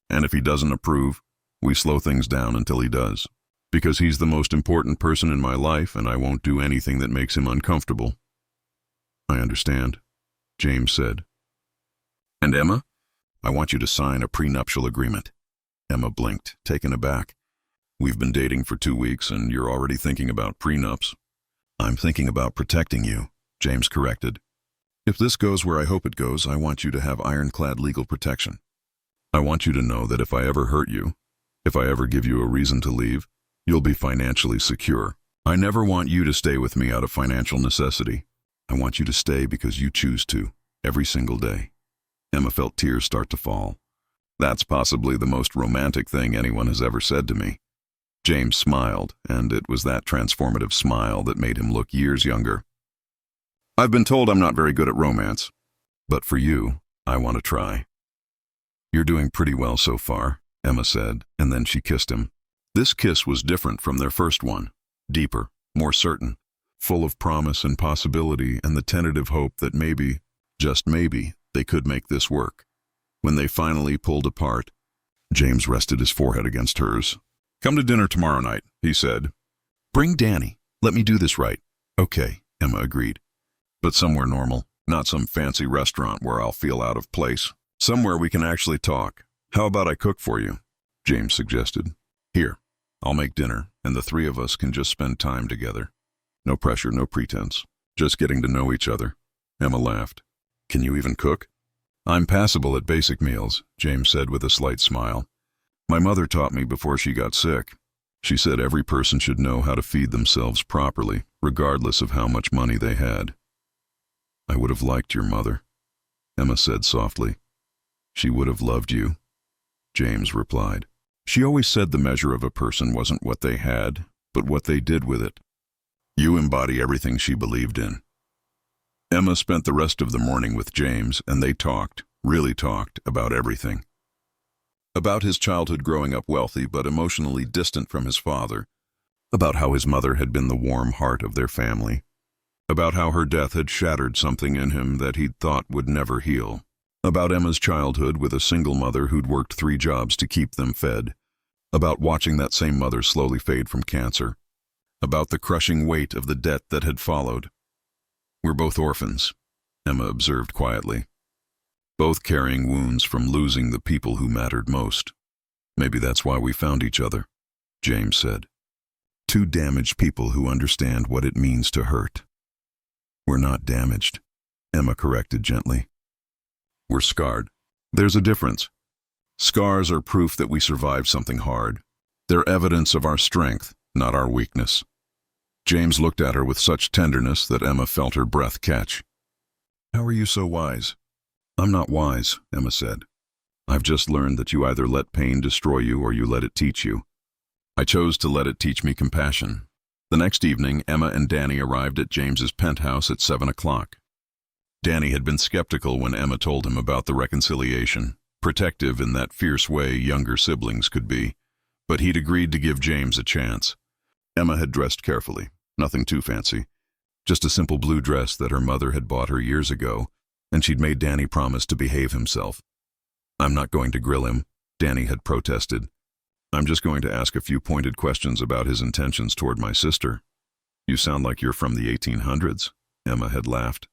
And if he doesn't approve, we slow things down until he does. Because he's the most important person in my life, and I won't do anything that makes him uncomfortable. I understand, James said. And Emma? I want you to sign a prenuptial agreement. Emma blinked, taken aback. We've been dating for 2 weeks, and you're already thinking about prenups. I'm thinking about protecting you, James corrected. If this goes where I hope it goes, I want you to have ironclad legal protection. I want you to know that if I ever hurt you, if I ever give you a reason to leave, you'll be financially secure. I never want you to stay with me out of financial necessity. I want you to stay because you choose to, every single day. Emma felt tears start to fall. That's possibly the most romantic thing anyone has ever said to me. James smiled, and it was that transformative smile that made him look years younger. I've been told I'm not very good at romance, but for you, I want to try. You're doing pretty well so far, Emma said, and then she kissed him. This kiss was different from their first one, deeper, more certain, full of promise and possibility and the tentative hope that maybe, just maybe, they could make this work. When they finally pulled apart, James rested his forehead against hers. Come to dinner tomorrow night, he said. Bring Danny. Let me do this right. Okay, Emma agreed. But somewhere normal, not some fancy restaurant where I'll feel out of place. Somewhere we can actually talk. How about I cook for you? James suggested. Here, I'll make dinner, and the three of us can just spend time together. No pressure, no pretense. Just getting to know each other. Emma laughed. Can you even cook? I'm passable at basic meals, James said with a slight smile. My mother taught me before she got sick. She said every person should know how to feed themselves properly, regardless of how much money they had. I would have liked your mother, Emma said softly. She would have loved you, James replied. She always said the measure of a person wasn't what they had, but what they did with it. You embody everything she believed in. Emma spent the rest of the morning with James, and they talked, really talked, about everything. About his childhood growing up wealthy but emotionally distant from his father, about how his mother had been the warm heart of their family, about how her death had shattered something in him that he'd thought would never heal, about Emma's childhood with a single mother who'd worked 3 jobs to keep them fed, about watching that same mother slowly fade from cancer, about the crushing weight of the debt that had followed. We're both orphans, Emma observed quietly. Both carrying wounds from losing the people who mattered most. Maybe that's why we found each other, James said. 2 damaged people who understand what it means to hurt. We're not damaged, Emma corrected gently. We're scarred. There's a difference. Scars are proof that we survived something hard. They're evidence of our strength, not our weakness. James looked at her with such tenderness that Emma felt her breath catch. How are you so wise? I'm not wise, Emma said. I've just learned that you either let pain destroy you or you let it teach you. I chose to let it teach me compassion. The next evening, Emma and Danny arrived at James's penthouse at 7 o'clock. Danny had been skeptical when Emma told him about the reconciliation, protective in that fierce way younger siblings could be. but he'd agreed to give James a chance. Emma had dressed carefully, nothing too fancy, just a simple blue dress that her mother had bought her years ago, and she'd made Danny promise to behave himself. "I'm not going to grill him," Danny had protested. "I'm just going to ask a few pointed questions about his intentions toward my sister." "You sound like you're from the 1800s, Emma had laughed.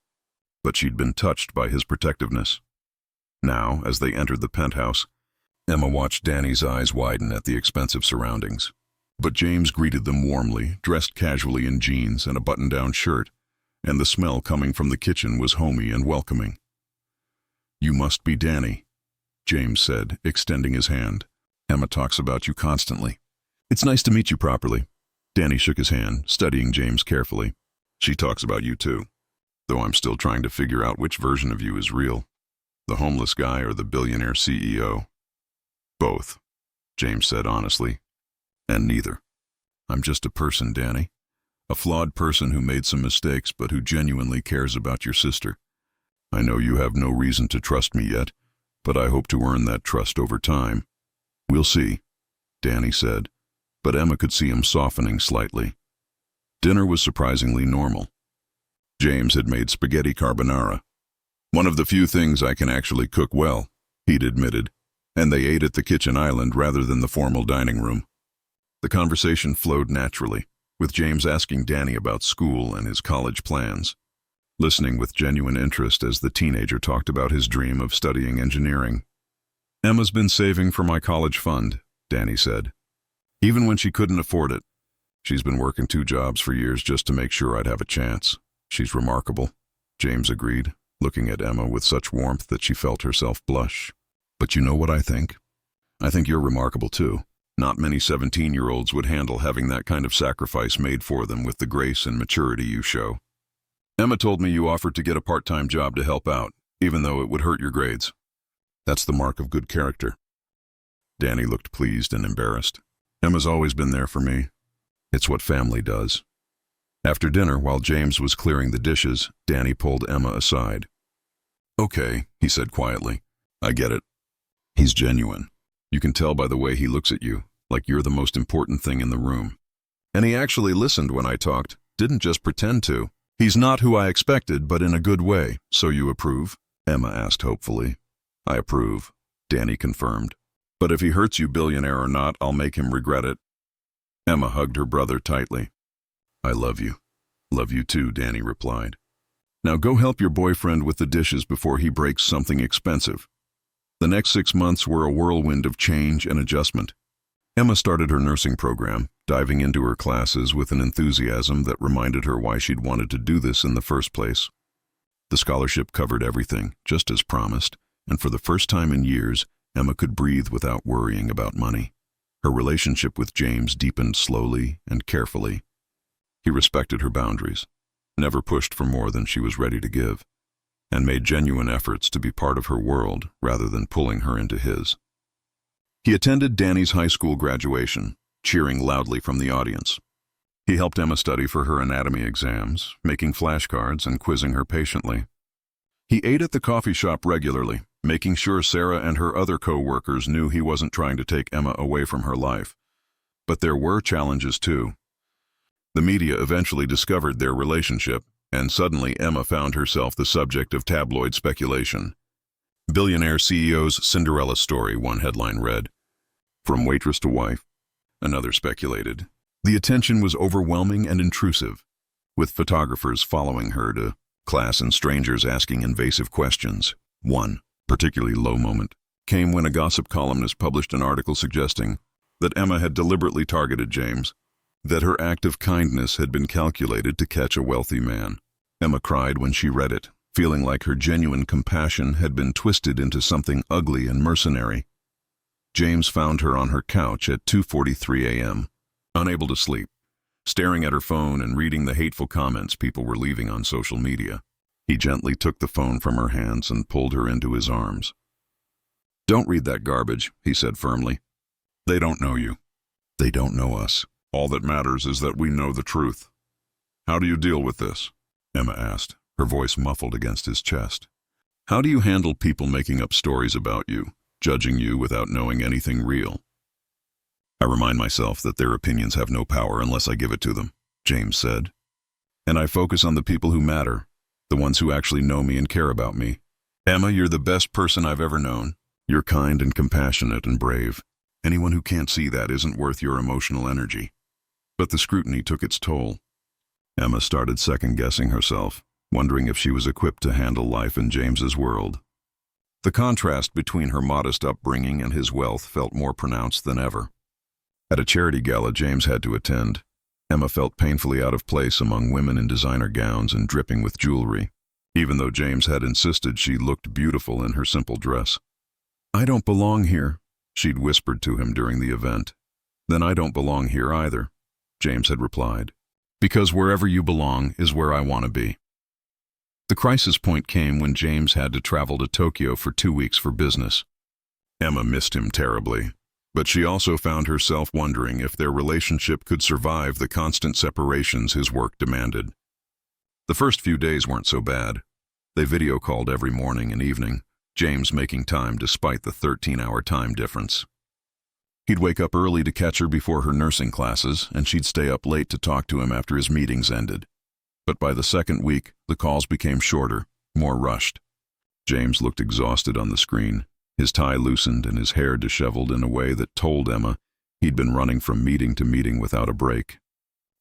But she'd been touched by his protectiveness. Now, as they entered the penthouse, Emma watched Danny's eyes widen at the expensive surroundings. But James greeted them warmly, dressed casually in jeans and a button-down shirt, and the smell coming from the kitchen was homey and welcoming. "You must be Danny," James said, extending his hand. "Emma talks about you constantly." "It's nice to meet you properly." Danny shook his hand, studying James carefully. "She talks about you too, though I'm still trying to figure out which version of you is real. The homeless guy or the billionaire CEO?" "Both," James said honestly. "And neither. I'm just a person, Danny. A flawed person who made some mistakes but who genuinely cares about your sister. I know you have no reason to trust me yet, but I hope to earn that trust over time." "We'll see," Danny said, but Emma could see him softening slightly. Dinner was surprisingly normal. James had made spaghetti carbonara. "One of the few things I can actually cook well," he'd admitted, and they ate at the kitchen island rather than the formal dining room. The conversation flowed naturally, with James asking Danny about school and his college plans, listening with genuine interest as the teenager talked about his dream of studying engineering. "Emma's been saving for my college fund," Danny said. "Even when she couldn't afford it. She's been working 2 jobs for years just to make sure I'd have a chance. She's remarkable," James agreed, looking at Emma with such warmth that she felt herself blush. "But you know what I think? I think you're remarkable too. Not many 17-year-olds would handle having that kind of sacrifice made for them with the grace and maturity you show. Emma told me you offered to get a part-time job to help out, even though it would hurt your grades. That's the mark of good character." Danny looked pleased and embarrassed. "Emma's always been there for me. It's what family does." After dinner, while James was clearing the dishes, Danny pulled Emma aside. "Okay," he said quietly. "I get it. He's genuine. You can tell by the way he looks at you, like you're the most important thing in the room. And he actually listened when I talked, didn't just pretend to. He's not who I expected, but in a good way. So you approve?" Emma asked hopefully. "I approve," Danny confirmed. "But if he hurts you, billionaire or not, I'll make him regret it." Emma hugged her brother tightly. "I love you." "Love you too," Danny replied. "Now go help your boyfriend with the dishes before he breaks something expensive." The next 6 months were a whirlwind of change and adjustment. Emma started her nursing program, diving into her classes with an enthusiasm that reminded her why she'd wanted to do this in the first place. The scholarship covered everything, just as promised, and for the first time in years, Emma could breathe without worrying about money. Her relationship with James deepened slowly and carefully. He respected her boundaries, never pushed for more than she was ready to give, and made genuine efforts to be part of her world rather than pulling her into his. He attended Danny's high school graduation, cheering loudly from the audience. He helped Emma study for her anatomy exams, making flashcards and quizzing her patiently. He ate at the coffee shop regularly, making sure Sarah and her other co-workers knew he wasn't trying to take Emma away from her life. But there were challenges too. The media eventually discovered their relationship, and suddenly Emma found herself the subject of tabloid speculation. "Billionaire CEO's Cinderella story," one headline read. "From waitress to wife," another speculated. The attention was overwhelming and intrusive, with photographers following her to class and strangers asking invasive questions. One particularly low moment came when a gossip columnist published an article suggesting that Emma had deliberately targeted James, that her act of kindness had been calculated to catch a wealthy man. Emma cried when she read it, feeling like her genuine compassion had been twisted into something ugly and mercenary. James found her on her couch at 2:43 a.m., unable to sleep, staring at her phone and reading the hateful comments people were leaving on social media. He gently took the phone from her hands and pulled her into his arms. "Don't read that garbage," he said firmly. "They don't know you. They don't know us. All that matters is that we know the truth." "How do you deal with this?" Emma asked, her voice muffled against his chest. "How do you handle people making up stories about you, judging you without knowing anything real?" I remind myself that their opinions have no power unless I give it to them, James said. And I focus on the people who matter, the ones who actually know me and care about me. Emma, you're the best person I've ever known. You're kind and compassionate and brave. Anyone who can't see that isn't worth your emotional energy. But the scrutiny took its toll. Emma started second-guessing herself, wondering if she was equipped to handle life in James's world. The contrast between her modest upbringing and his wealth felt more pronounced than ever. At a charity gala James had to attend, Emma felt painfully out of place among women in designer gowns and dripping with jewelry, even though James had insisted she looked beautiful in her simple dress. "I don't belong here," she'd whispered to him during the event. "Then I don't belong here either," James had replied. "Because wherever you belong is where I want to be." The crisis point came when James had to travel to Tokyo for 2 weeks for business. Emma missed him terribly, but she also found herself wondering if their relationship could survive the constant separations his work demanded. The first few days weren't so bad. They video called every morning and evening, James making time despite the 13-hour time difference. He'd wake up early to catch her before her nursing classes, and she'd stay up late to talk to him after his meetings ended. But by the second week, the calls became shorter, more rushed. James looked exhausted on the screen, his tie loosened and his hair disheveled in a way that told Emma he'd been running from meeting to meeting without a break.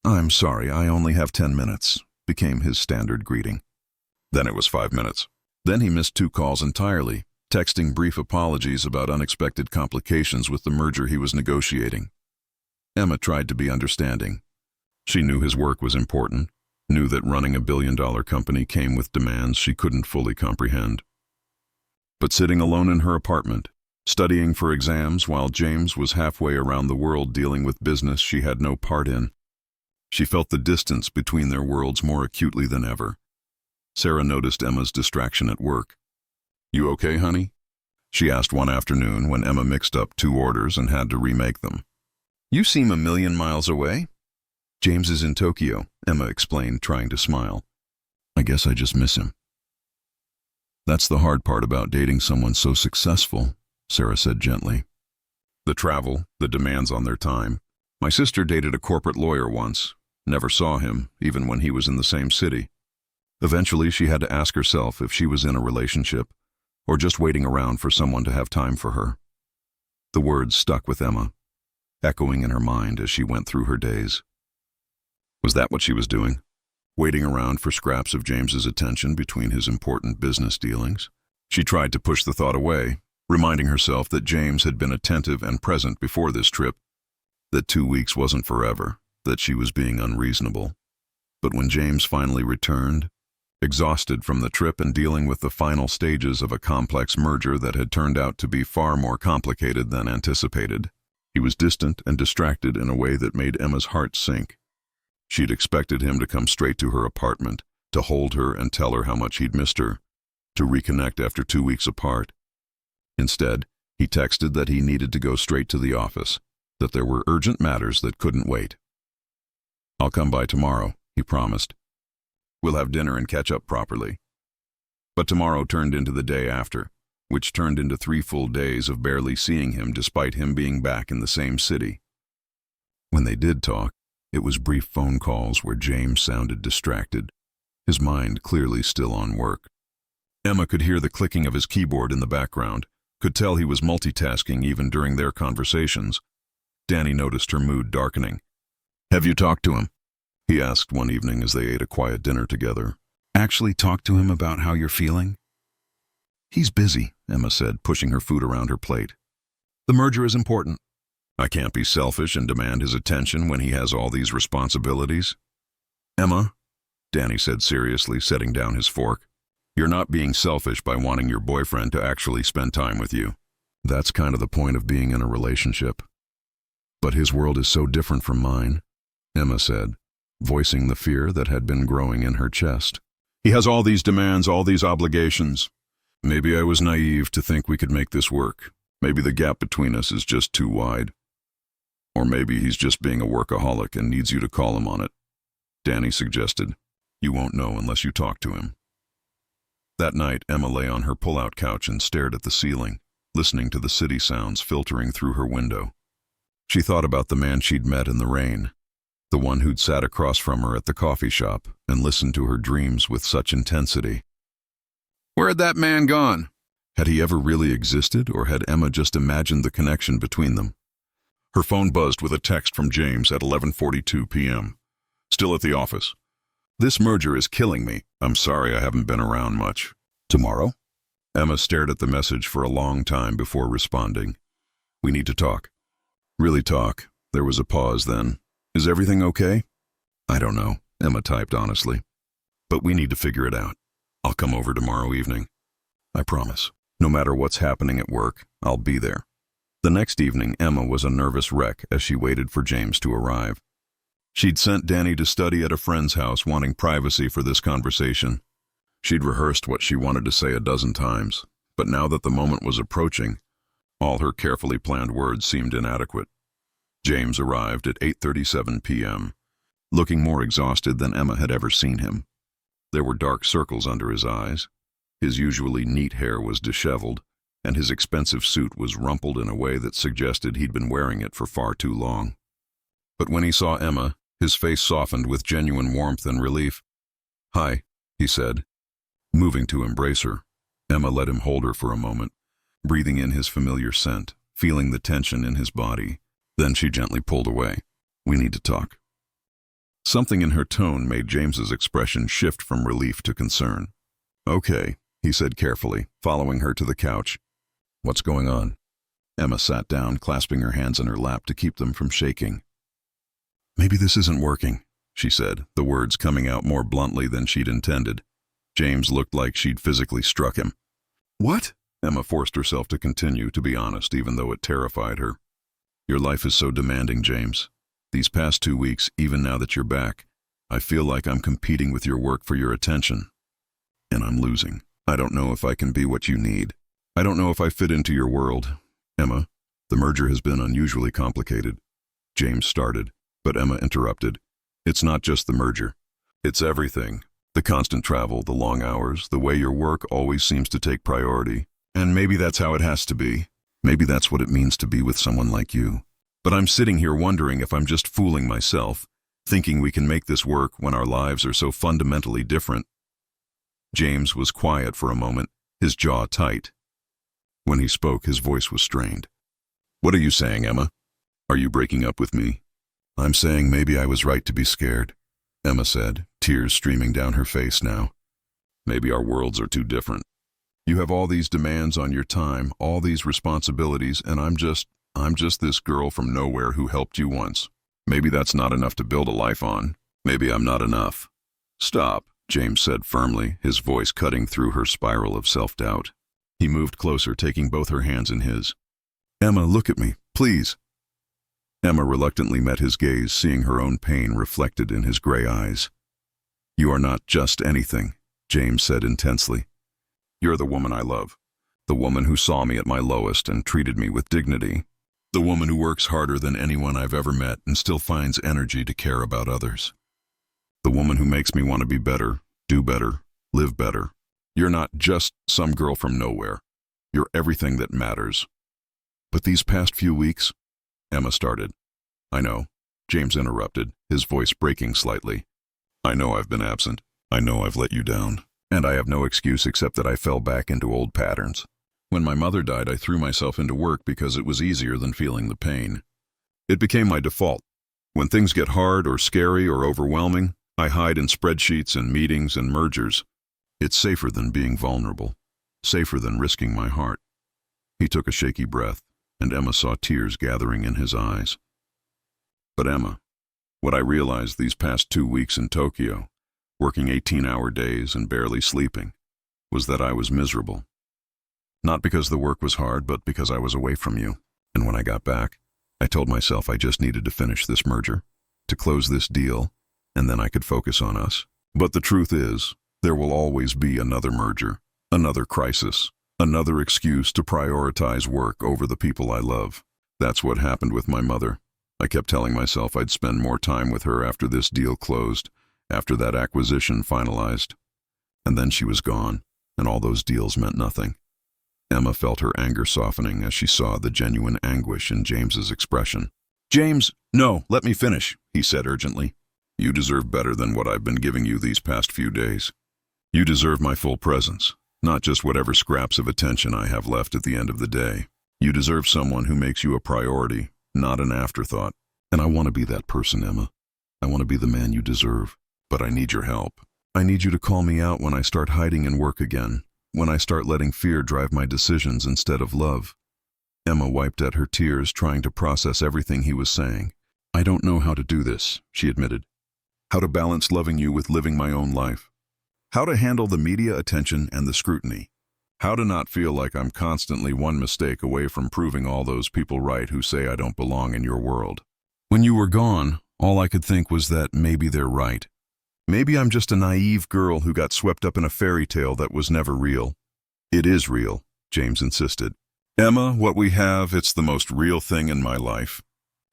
"I'm sorry, I only have 10 minutes, became his standard greeting. Then it was 5 minutes. Then he missed 2 calls entirely, texting brief apologies about unexpected complications with the merger he was negotiating. Emma tried to be understanding. She knew his work was important, knew that running a billion-dollar company came with demands she couldn't fully comprehend. But sitting alone in her apartment, studying for exams while James was halfway around the world dealing with business she had no part in, she felt the distance between their worlds more acutely than ever. Sarah noticed Emma's distraction at work. "You okay, honey?" she asked one afternoon when Emma mixed up 2 orders and had to remake them. "You seem a million miles away." "James is in Tokyo," Emma explained, trying to smile. "I guess I just miss him." "That's the hard part about dating someone so successful," Sarah said gently. "The travel, the demands on their time. My sister dated a corporate lawyer once, never saw him, even when he was in the same city. Eventually, she had to ask herself if she was in a relationship or just waiting around for someone to have time for her." The words stuck with Emma, echoing in her mind as she went through her days. Was that what she was doing? Waiting around for scraps of James's attention between his important business dealings? She tried to push the thought away, reminding herself that James had been attentive and present before this trip, that 2 weeks wasn't forever, that she was being unreasonable. But when James finally returned, exhausted from the trip and dealing with the final stages of a complex merger that had turned out to be far more complicated than anticipated, he was distant and distracted in a way that made Emma's heart sink. She'd expected him to come straight to her apartment, to hold her and tell her how much he'd missed her, to reconnect after 2 weeks apart. Instead, he texted that he needed to go straight to the office, that there were urgent matters that couldn't wait. "I'll come by tomorrow," he promised. "We'll have dinner and catch up properly." But tomorrow turned into the day after, which turned into 3 full days of barely seeing him despite him being back in the same city. When they did talk, it was brief phone calls where James sounded distracted, his mind clearly still on work. Emma could hear the clicking of his keyboard in the background, could tell he was multitasking even during their conversations. Danny noticed her mood darkening. "Have you talked to him?" he asked one evening as they ate a quiet dinner together. "Actually talked to him about how you're feeling?" "He's busy," Emma said, pushing her food around her plate. "The merger is important. I can't be selfish and demand his attention when he has all these responsibilities." "Emma," Danny said seriously, setting down his fork, "you're not being selfish by wanting your boyfriend to actually spend time with you. That's kind of the point of being in a relationship." "But his world is so different from mine," Emma said, voicing the fear that had been growing in her chest. "He has all these demands, all these obligations. Maybe I was naive to think we could make this work. Maybe the gap between us is just too wide. Or maybe he's just being a workaholic and needs you to call him on it," Danny suggested. "You won't know unless you talk to him." That night, Emma lay on her pull-out couch and stared at the ceiling, listening to the city sounds filtering through her window. She thought about the man she'd met in the rain, the one who'd sat across from her at the coffee shop and listened to her dreams with such intensity. Where had that man gone? Had he ever really existed, or had Emma just imagined the connection between them? Her phone buzzed with a text from James at 11:42 p.m. Still at the office. This merger is killing me. I'm sorry I haven't been around much. Tomorrow? Emma stared at the message for a long time before responding. We need to talk. Really talk. There was a pause then. Is everything okay? I don't know, Emma typed honestly. But we need to figure it out. I'll come over tomorrow evening. I promise. No matter what's happening at work, I'll be there. The next evening, Emma was a nervous wreck as she waited for James to arrive. She'd sent Danny to study at a friend's house, wanting privacy for this conversation. She'd rehearsed what she wanted to say a dozen times, but now that the moment was approaching, all her carefully planned words seemed inadequate. James arrived at 8:37 p.m., looking more exhausted than Emma had ever seen him. There were dark circles under his eyes. His usually neat hair was disheveled, and his expensive suit was rumpled in a way that suggested he'd been wearing it for far too long. But when he saw Emma, his face softened with genuine warmth and relief. Hi, he said, moving to embrace her. Emma let him hold her for a moment, breathing in his familiar scent, feeling the tension in his body. Then she gently pulled away. We need to talk. Something in her tone made James's expression shift from relief to concern. Okay, he said carefully, following her to the couch. What's going on? Emma sat down, clasping her hands in her lap to keep them from shaking. Maybe this isn't working, she said, the words coming out more bluntly than she'd intended. James looked like she'd physically struck him. What? Emma forced herself to continue, to be honest, even though it terrified her. Your life is so demanding, James. These past 2 weeks, even now that you're back, I feel like I'm competing with your work for your attention. And I'm losing. I don't know if I can be what you need. I don't know if I fit into your world. Emma, the merger has been unusually complicated. James started, but Emma interrupted. It's not just the merger. It's everything. The constant travel, the long hours, the way your work always seems to take priority. And maybe that's how it has to be. Maybe that's what it means to be with someone like you. But I'm sitting here wondering if I'm just fooling myself, thinking we can make this work when our lives are so fundamentally different. James was quiet for a moment, his jaw tight. When he spoke, his voice was strained. What are you saying, Emma? Are you breaking up with me? I'm saying maybe I was right to be scared, Emma said, tears streaming down her face now. Maybe our worlds are too different. You have all these demands on your time, all these responsibilities, and I'm just this girl from nowhere who helped you once. Maybe that's not enough to build a life on. Maybe I'm not enough. Stop, James said firmly, his voice cutting through her spiral of self-doubt. He moved closer, taking both her hands in his. Emma, look at me, please. Emma reluctantly met his gaze, seeing her own pain reflected in his gray eyes. You are not just anything, James said intensely. You're the woman I love. The woman who saw me at my lowest and treated me with dignity. The woman who works harder than anyone I've ever met and still finds energy to care about others. The woman who makes me want to be better, do better, live better. You're not just some girl from nowhere. You're everything that matters. But these past few weeks, Emma started. I know, James interrupted, his voice breaking slightly. I know I've been absent. I know I've let you down. And I have no excuse except that I fell back into old patterns. When my mother died, I threw myself into work because it was easier than feeling the pain. It became my default. When things get hard or scary or overwhelming, I hide in spreadsheets and meetings and mergers. It's safer than being vulnerable, safer than risking my heart. He took a shaky breath, and Emma saw tears gathering in his eyes. But Emma, what I realized these past 2 weeks in Tokyo, working 18-hour days and barely sleeping, was that I was miserable. Not because the work was hard, but because I was away from you. And when I got back, I told myself I just needed to finish this merger, to close this deal, and then I could focus on us. But the truth is, there will always be another merger, another crisis, another excuse to prioritize work over the people I love. That's what happened with my mother. I kept telling myself I'd spend more time with her after this deal closed, after that acquisition finalized. And then she was gone, and all those deals meant nothing. Emma felt her anger softening as she saw the genuine anguish in James's expression. James, no, let me finish, he said urgently. You deserve better than what I've been giving you these past few days. You deserve my full presence, not just whatever scraps of attention I have left at the end of the day. You deserve someone who makes you a priority, not an afterthought. And I want to be that person, Emma. I want to be the man you deserve. But I need your help. I need you to call me out when I start hiding in work again, when I start letting fear drive my decisions instead of love. Emma wiped at her tears, trying to process everything he was saying. I don't know how to do this, she admitted. How to balance loving you with living my own life. How to handle the media attention and the scrutiny. How to not feel like I'm constantly one mistake away from proving all those people right who say I don't belong in your world. When you were gone, all I could think was that maybe they're right. Maybe I'm just a naive girl who got swept up in a fairy tale that was never real. It is real, James insisted. Emma, what we have, it's the most real thing in my life.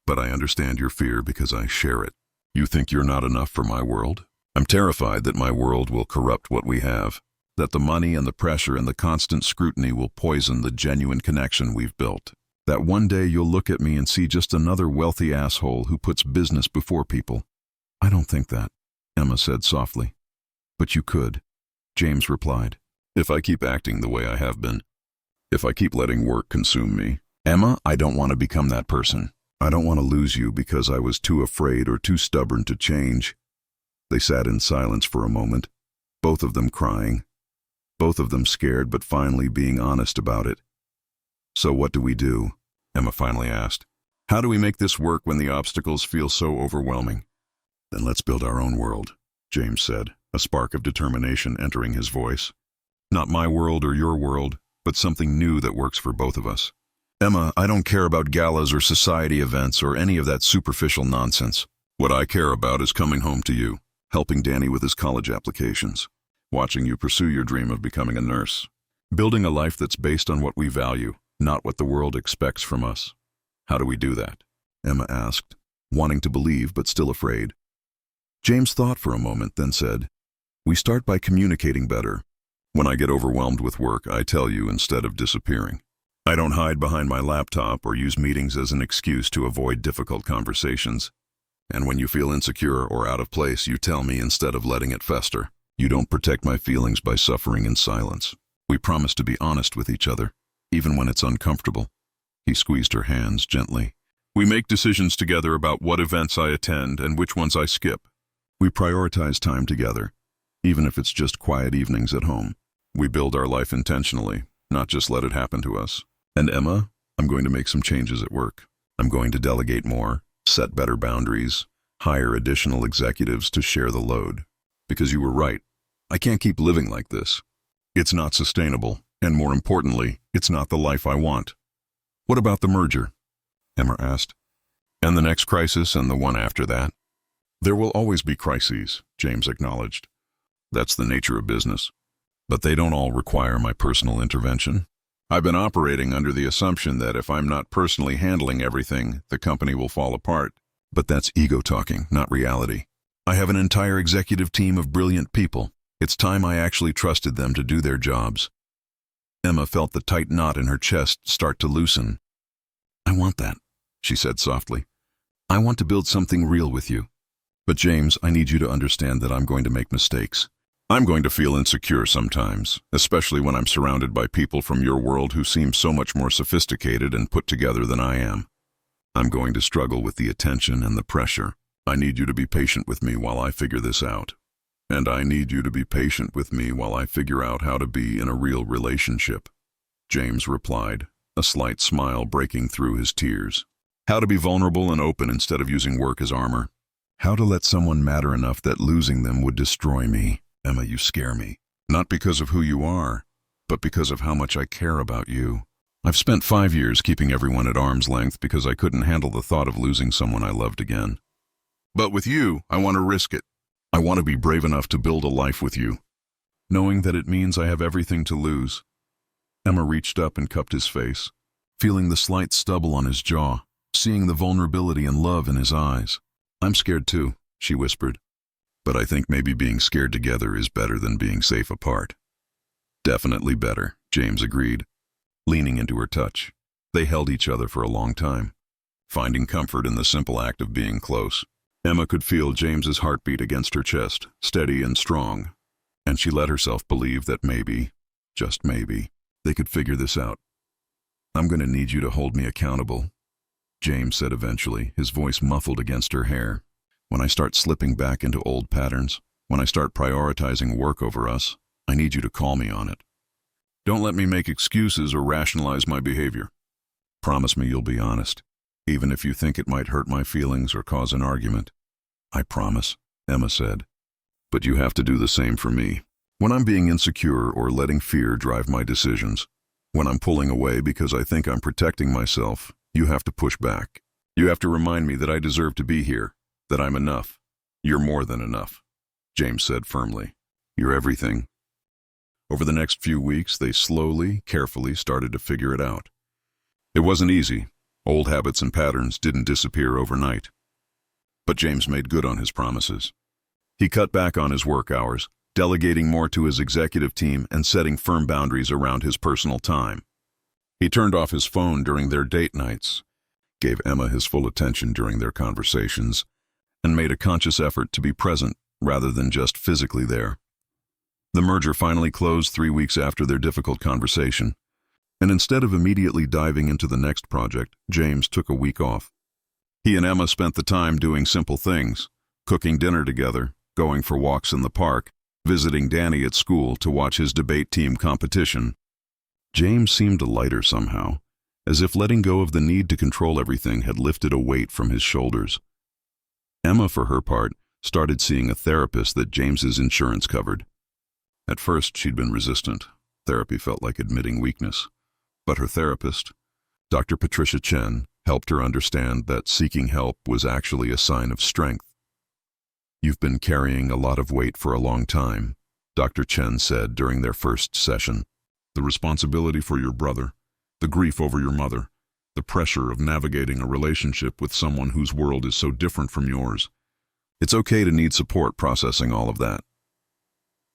But I understand your fear because I share it. You think you're not enough for my world? I'm terrified that my world will corrupt what we have, that the money and the pressure and the constant scrutiny will poison the genuine connection we've built. That one day you'll look at me and see just another wealthy asshole who puts business before people. I don't think that, Emma said softly. But you could, James replied, if I keep acting the way I have been. If I keep letting work consume me. Emma, I don't want to become that person. I don't want to lose you because I was too afraid or too stubborn to change. They sat in silence for a moment, both of them crying, both of them scared but finally being honest about it. So what do we do? Emma finally asked. How do we make this work when the obstacles feel so overwhelming? Then let's build our own world, James said, a spark of determination entering his voice. Not my world or your world, but something new that works for both of us. Emma, I don't care about galas or society events or any of that superficial nonsense. What I care about is coming home to you, helping Danny with his college applications, watching you pursue your dream of becoming a nurse, building a life that's based on what we value, not what the world expects from us. How do we do that? Emma asked, wanting to believe but still afraid. James thought for a moment, then said, we start by communicating better. When I get overwhelmed with work, I tell you instead of disappearing. I don't hide behind my laptop or use meetings as an excuse to avoid difficult conversations. And when you feel insecure or out of place, you tell me instead of letting it fester. You don't protect my feelings by suffering in silence. We promise to be honest with each other, even when it's uncomfortable. He squeezed her hands gently. We make decisions together about what events I attend and which ones I skip. We prioritize time together, even if it's just quiet evenings at home. We build our life intentionally, not just let it happen to us. And Emma, I'm going to make some changes at work. I'm going to delegate more, set better boundaries, hire additional executives to share the load. Because you were right. I can't keep living like this. It's not sustainable, and more importantly, it's not the life I want. What about the merger? Emma asked. And the next crisis and the one after that? There will always be crises, James acknowledged. That's the nature of business. But they don't all require my personal intervention. I've been operating under the assumption that if I'm not personally handling everything, the company will fall apart. But that's ego talking, not reality. I have an entire executive team of brilliant people. It's time I actually trusted them to do their jobs. Emma felt the tight knot in her chest start to loosen. I want that, she said softly. I want to build something real with you. But James, I need you to understand that I'm going to make mistakes. I'm going to feel insecure sometimes, especially when I'm surrounded by people from your world who seem so much more sophisticated and put together than I am. I'm going to struggle with the attention and the pressure. I need you to be patient with me while I figure this out. And I need you to be patient with me while I figure out how to be in a real relationship. James replied, a slight smile breaking through his tears. How to be vulnerable and open instead of using work as armor. How to let someone matter enough that losing them would destroy me. Emma, you scare me. Not because of who you are, but because of how much I care about you. I've spent 5 years keeping everyone at arm's length because I couldn't handle the thought of losing someone I loved again. But with you, I want to risk it. I want to be brave enough to build a life with you, knowing that it means I have everything to lose. Emma reached up and cupped his face, feeling the slight stubble on his jaw, seeing the vulnerability and love in his eyes. I'm scared too, she whispered. But I think maybe being scared together is better than being safe apart. Definitely better, James agreed, leaning into her touch. They held each other for a long time. finding comfort in the simple act of being close. Emma could feel James's heartbeat against her chest, steady and strong, and she let herself believe that maybe, just maybe, they could figure this out. "I'm going to need you to hold me accountable," James said eventually, his voice muffled against her hair. "When I start slipping back into old patterns, when I start prioritizing work over us, I need you to call me on it. Don't let me make excuses or rationalize my behavior. Promise me you'll be honest, even if you think it might hurt my feelings or cause an argument." "I promise," Emma said. "But you have to do the same for me. When I'm being insecure or letting fear drive my decisions, when I'm pulling away because I think I'm protecting myself, you have to push back. You have to remind me that I deserve to be here, that I'm enough. You're more than enough," James said firmly. "You're everything." Over the next few weeks, they slowly, carefully started to figure it out. It wasn't easy. Old habits and patterns didn't disappear overnight. But James made good on his promises. He cut back on his work hours, delegating more to his executive team and setting firm boundaries around his personal time. He turned off his phone during their date nights, gave Emma his full attention during their conversations, and made a conscious effort to be present rather than just physically there. The merger finally closed 3 weeks after their difficult conversation, and instead of immediately diving into the next project, James took a week off. He and Emma spent the time doing simple things, cooking dinner together, going for walks in the park, visiting Danny at school to watch his debate team competition. James seemed lighter somehow, as if letting go of the need to control everything had lifted a weight from his shoulders. Emma, for her part, started seeing a therapist that James's insurance covered. At first, she'd been resistant. Therapy felt like admitting weakness. But her therapist, Dr. Patricia Chen, helped her understand that seeking help was actually a sign of strength. "You've been carrying a lot of weight for a long time," Dr. Chen said during their first session. "The responsibility for your brother, the grief over your mother, the pressure of navigating a relationship with someone whose world is so different from yours. It's okay to need support processing all of that."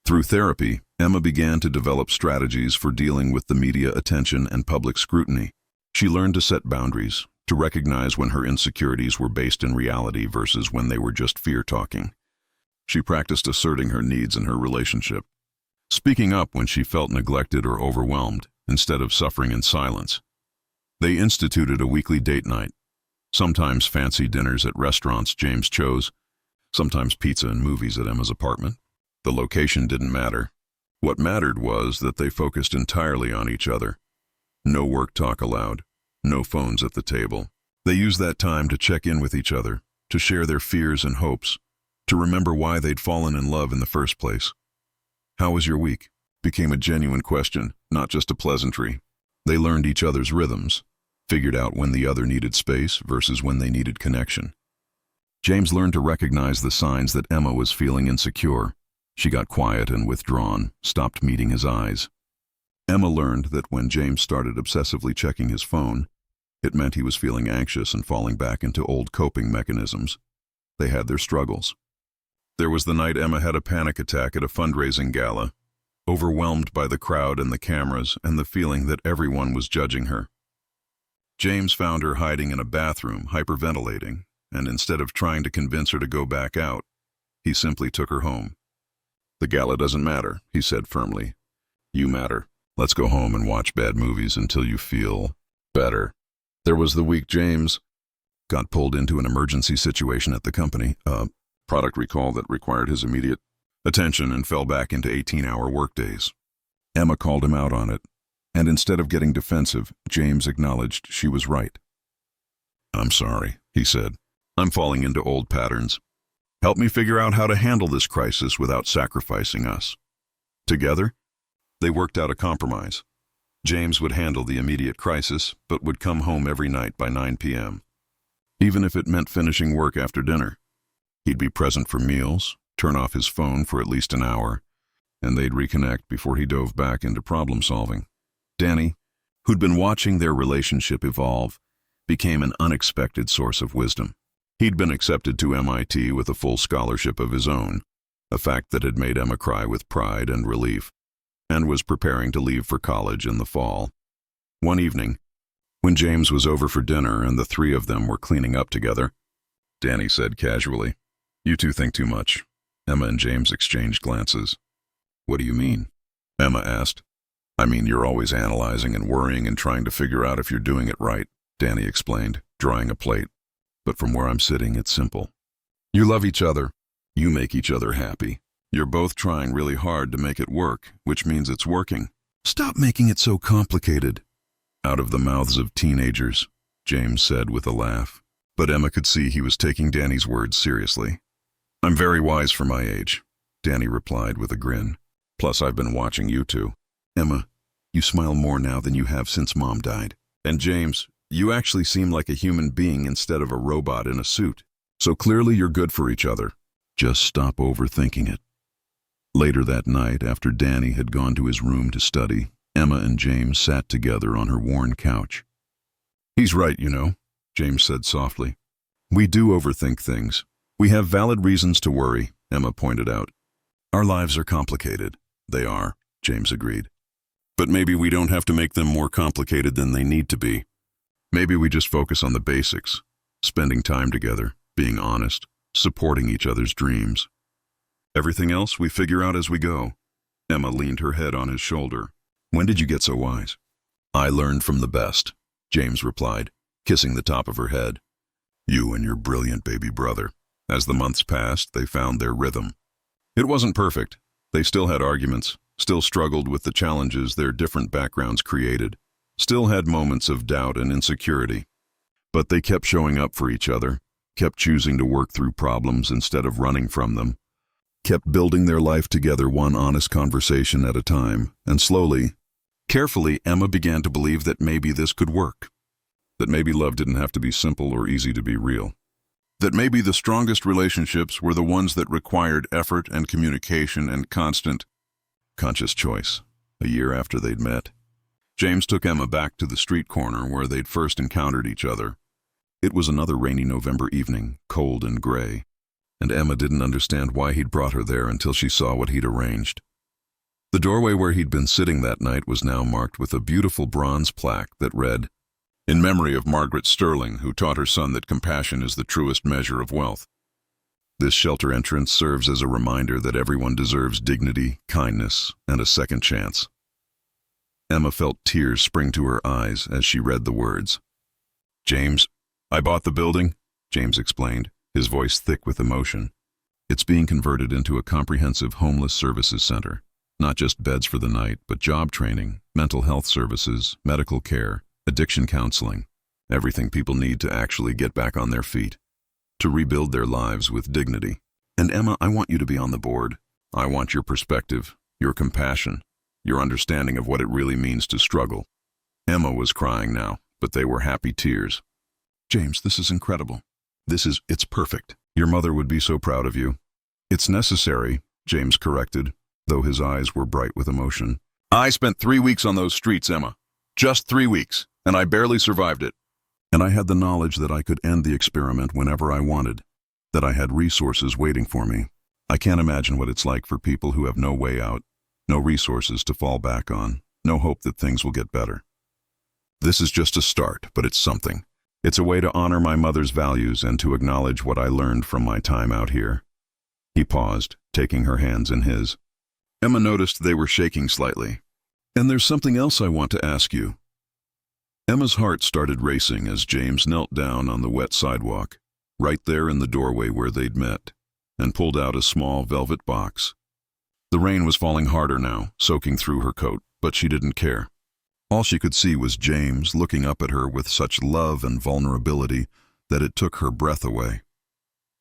Through therapy, Emma began to develop strategies for dealing with the media attention and public scrutiny. She learned to set boundaries, to recognize when her insecurities were based in reality versus when they were just fear-talking. She practiced asserting her needs in her relationship, speaking up when she felt neglected or overwhelmed, instead of suffering in silence. They instituted a weekly date night, sometimes fancy dinners at restaurants James chose, sometimes pizza and movies at Emma's apartment. The location didn't matter. What mattered was that they focused entirely on each other. No work talk allowed, no phones at the table. They used that time to check in with each other, to share their fears and hopes, to remember why they'd fallen in love in the first place. "How was your week?" became a genuine question, not just a pleasantry. They learned each other's rhythms, figured out when the other needed space versus when they needed connection. James learned to recognize the signs that Emma was feeling insecure. She got quiet and withdrawn, stopped meeting his eyes. Emma learned that when James started obsessively checking his phone, it meant he was feeling anxious and falling back into old coping mechanisms. They had their struggles. There was the night Emma had a panic attack at a fundraising gala, overwhelmed by the crowd and the cameras and the feeling that everyone was judging her. James found her hiding in a bathroom, hyperventilating, and instead of trying to convince her to go back out, he simply took her home. "The gala doesn't matter," he said firmly. "You matter. Let's go home and watch bad movies until you feel better." There was the week James got pulled into an emergency situation at the company, a product recall that required his immediate attention and fell back into 18-hour workdays. Emma called him out on it, and instead of getting defensive, James acknowledged she was right. "I'm sorry," he said. "I'm falling into old patterns. Help me figure out how to handle this crisis without sacrificing us." Together, they worked out a compromise. James would handle the immediate crisis, but would come home every night by 9 p.m., even if it meant finishing work after dinner. He'd be present for meals, turn off his phone for at least an hour, and they'd reconnect before he dove back into problem-solving. Danny, who'd been watching their relationship evolve, became an unexpected source of wisdom. He'd been accepted to MIT with a full scholarship of his own, a fact that had made Emma cry with pride and relief, and was preparing to leave for college in the fall. One evening, When James was over for dinner and the three of them were cleaning up together, Danny said casually, "You two think too much." Emma and James exchanged glances. "What do you mean?" Emma asked. "I mean, you're always analyzing and worrying and trying to figure out if you're doing it right," Danny explained, drawing a plate. "But from where I'm sitting, it's simple. You love each other. You make each other happy. You're both trying really hard to make it work, which means it's working. Stop making it so complicated." Out of the mouths of teenagers, James said with a laugh. But Emma could see he was taking Danny's words seriously. "I'm very wise for my age," Danny replied with a grin. "Plus, I've been watching you two. Emma, you smile more now than you have since Mom died. And James, you actually seem like a human being instead of a robot in a suit. So clearly you're good for each other. Just stop overthinking it." Later that night, after Danny had gone to his room to study, Emma and James sat together on her worn couch. "He's right, you know," James said softly. "We do overthink things. We have valid reasons to worry," Emma pointed out. "Our lives are complicated." "They are," James agreed. "But maybe we don't have to make them more complicated than they need to be. Maybe we just focus on the basics, spending time together, being honest, supporting each other's dreams. Everything else we figure out as we go." Emma leaned her head on his shoulder. "When did you get so wise?" "I learned from the best," James replied, kissing the top of her head. "You and your brilliant baby brother." As the months passed, they found their rhythm. It wasn't perfect. They still had arguments, still struggled with the challenges their different backgrounds created, still had moments of doubt and insecurity. But they kept showing up for each other, kept choosing to work through problems instead of running from them, kept building their life together one honest conversation at a time, and slowly, carefully, Emma began to believe that maybe this could work. That maybe love didn't have to be simple or easy to be real. That maybe the strongest relationships were the ones that required effort and communication and constant, conscious choice. A year after they'd met, James took Emma back to the street corner where they'd first encountered each other. It was another rainy November evening, cold and gray, and Emma didn't understand why he'd brought her there until she saw what he'd arranged. The doorway where he'd been sitting that night was now marked with a beautiful bronze plaque that read, "In memory of Margaret Sterling, who taught her son that compassion is the truest measure of wealth." This shelter entrance serves as a reminder that everyone deserves dignity, kindness, and a second chance. Emma felt tears spring to her eyes as she read the words. "James, I bought the building," James explained, his voice thick with emotion. "It's being converted into a comprehensive homeless services center. Not just beds for the night, but job training, mental health services, medical care, addiction counseling, everything people need to actually get back on their feet, to rebuild their lives with dignity. And Emma, I want you to be on the board. I want your perspective, your compassion, your understanding of what it really means to struggle." Emma was crying now, but they were happy tears. "James, this is incredible. It's perfect. Your mother would be so proud of you." "It's necessary," James corrected, though his eyes were bright with emotion. "I spent 3 weeks on those streets, Emma. Just 3 weeks, and I barely survived it. And I had the knowledge that I could end the experiment whenever I wanted, that I had resources waiting for me. I can't imagine what it's like for people who have no way out, no resources to fall back on, no hope that things will get better. This is just a start, but it's something. It's a way to honor my mother's values and to acknowledge what I learned from my time out here." He paused, taking her hands in his. Emma noticed they were shaking slightly. "And there's something else I want to ask you." Emma's heart started racing as James knelt down on the wet sidewalk, right there in the doorway where they'd met, and pulled out a small velvet box. The rain was falling harder now, soaking through her coat, but she didn't care. All she could see was James looking up at her with such love and vulnerability that it took her breath away.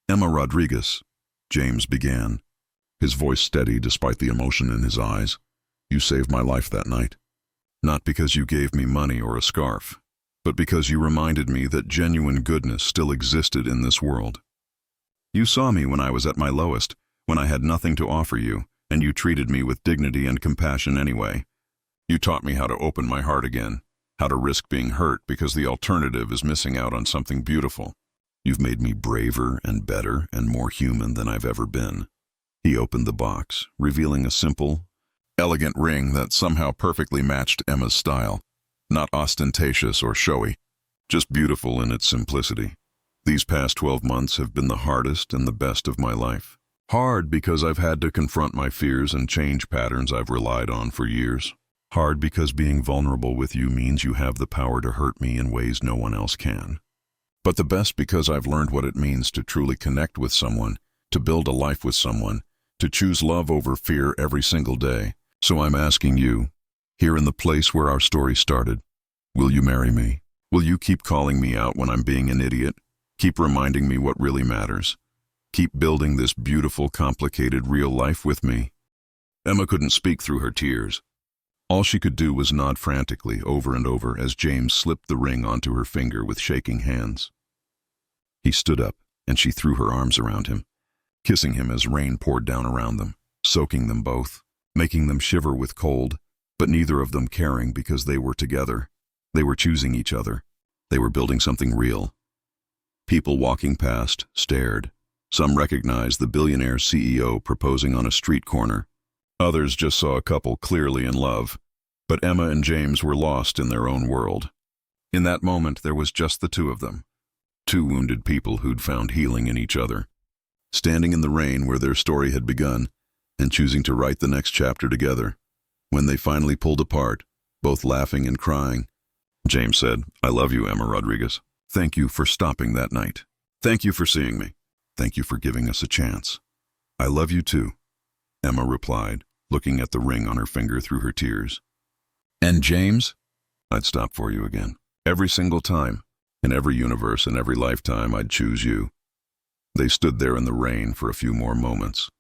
"Emma Rodriguez," James began, his voice steady despite the emotion in his eyes, "you saved my life that night. Not because you gave me money or a scarf, but because you reminded me that genuine goodness still existed in this world. You saw me when I was at my lowest, when I had nothing to offer you, and you treated me with dignity and compassion anyway. You taught me how to open my heart again, how to risk being hurt because the alternative is missing out on something beautiful. You've made me braver and better and more human than I've ever been." He opened the box, revealing a simple, elegant ring that somehow perfectly matched Emma's style. Not ostentatious or showy, just beautiful in its simplicity. These past 12 months have been the hardest and the best of my life. Hard because I've had to confront my fears and change patterns I've relied on for years. Hard because being vulnerable with you means you have the power to hurt me in ways no one else can. But the best because I've learned what it means to truly connect with someone, to build a life with someone, to choose love over fear every single day. So I'm asking you, here in the place where our story started, will you marry me? Will you keep calling me out when I'm being an idiot? Keep reminding me what really matters? Keep building this beautiful, complicated, real life with me? Emma couldn't speak through her tears. All she could do was nod frantically over and over as James slipped the ring onto her finger with shaking hands. He stood up, and she threw her arms around him, kissing him as rain poured down around them, soaking them both, making them shiver with cold, but neither of them caring because they were together. They were choosing each other. They were building something real. People walking past stared. Some recognized the billionaire CEO proposing on a street corner. Others just saw a couple clearly in love. But Emma and James were lost in their own world. In that moment, there was just the two of them. Two wounded people who'd found healing in each other. Standing in the rain where their story had begun, and choosing to write the next chapter together. When they finally pulled apart, both laughing and crying, James said, "I love you, Emma Rodriguez. Thank you for stopping that night. Thank you for seeing me. Thank you for giving us a chance." "I love you too," Emma replied, looking at the ring on her finger through her tears. "And James?" "I'd stop for you again. Every single time. In every universe and every lifetime, I'd choose you." They stood there in the rain for a few more moments,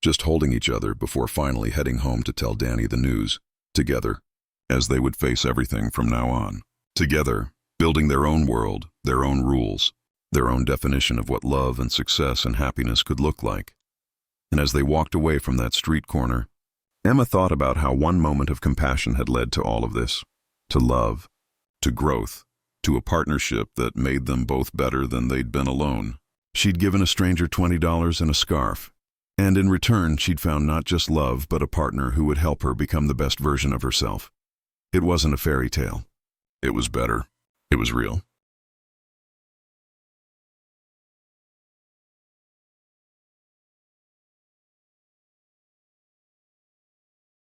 just holding each other before finally heading home to tell Danny the news, together, as they would face everything from now on. Together, building their own world, their own rules, their own definition of what love and success and happiness could look like. And as they walked away from that street corner, Emma thought about how one moment of compassion had led to all of this, to love, to growth, to a partnership that made them both better than they'd been alone. She'd given a stranger $20 and a scarf, and in return she'd found not just love but a partner who would help her become the best version of herself. It wasn't a fairy tale. It was better. It was real.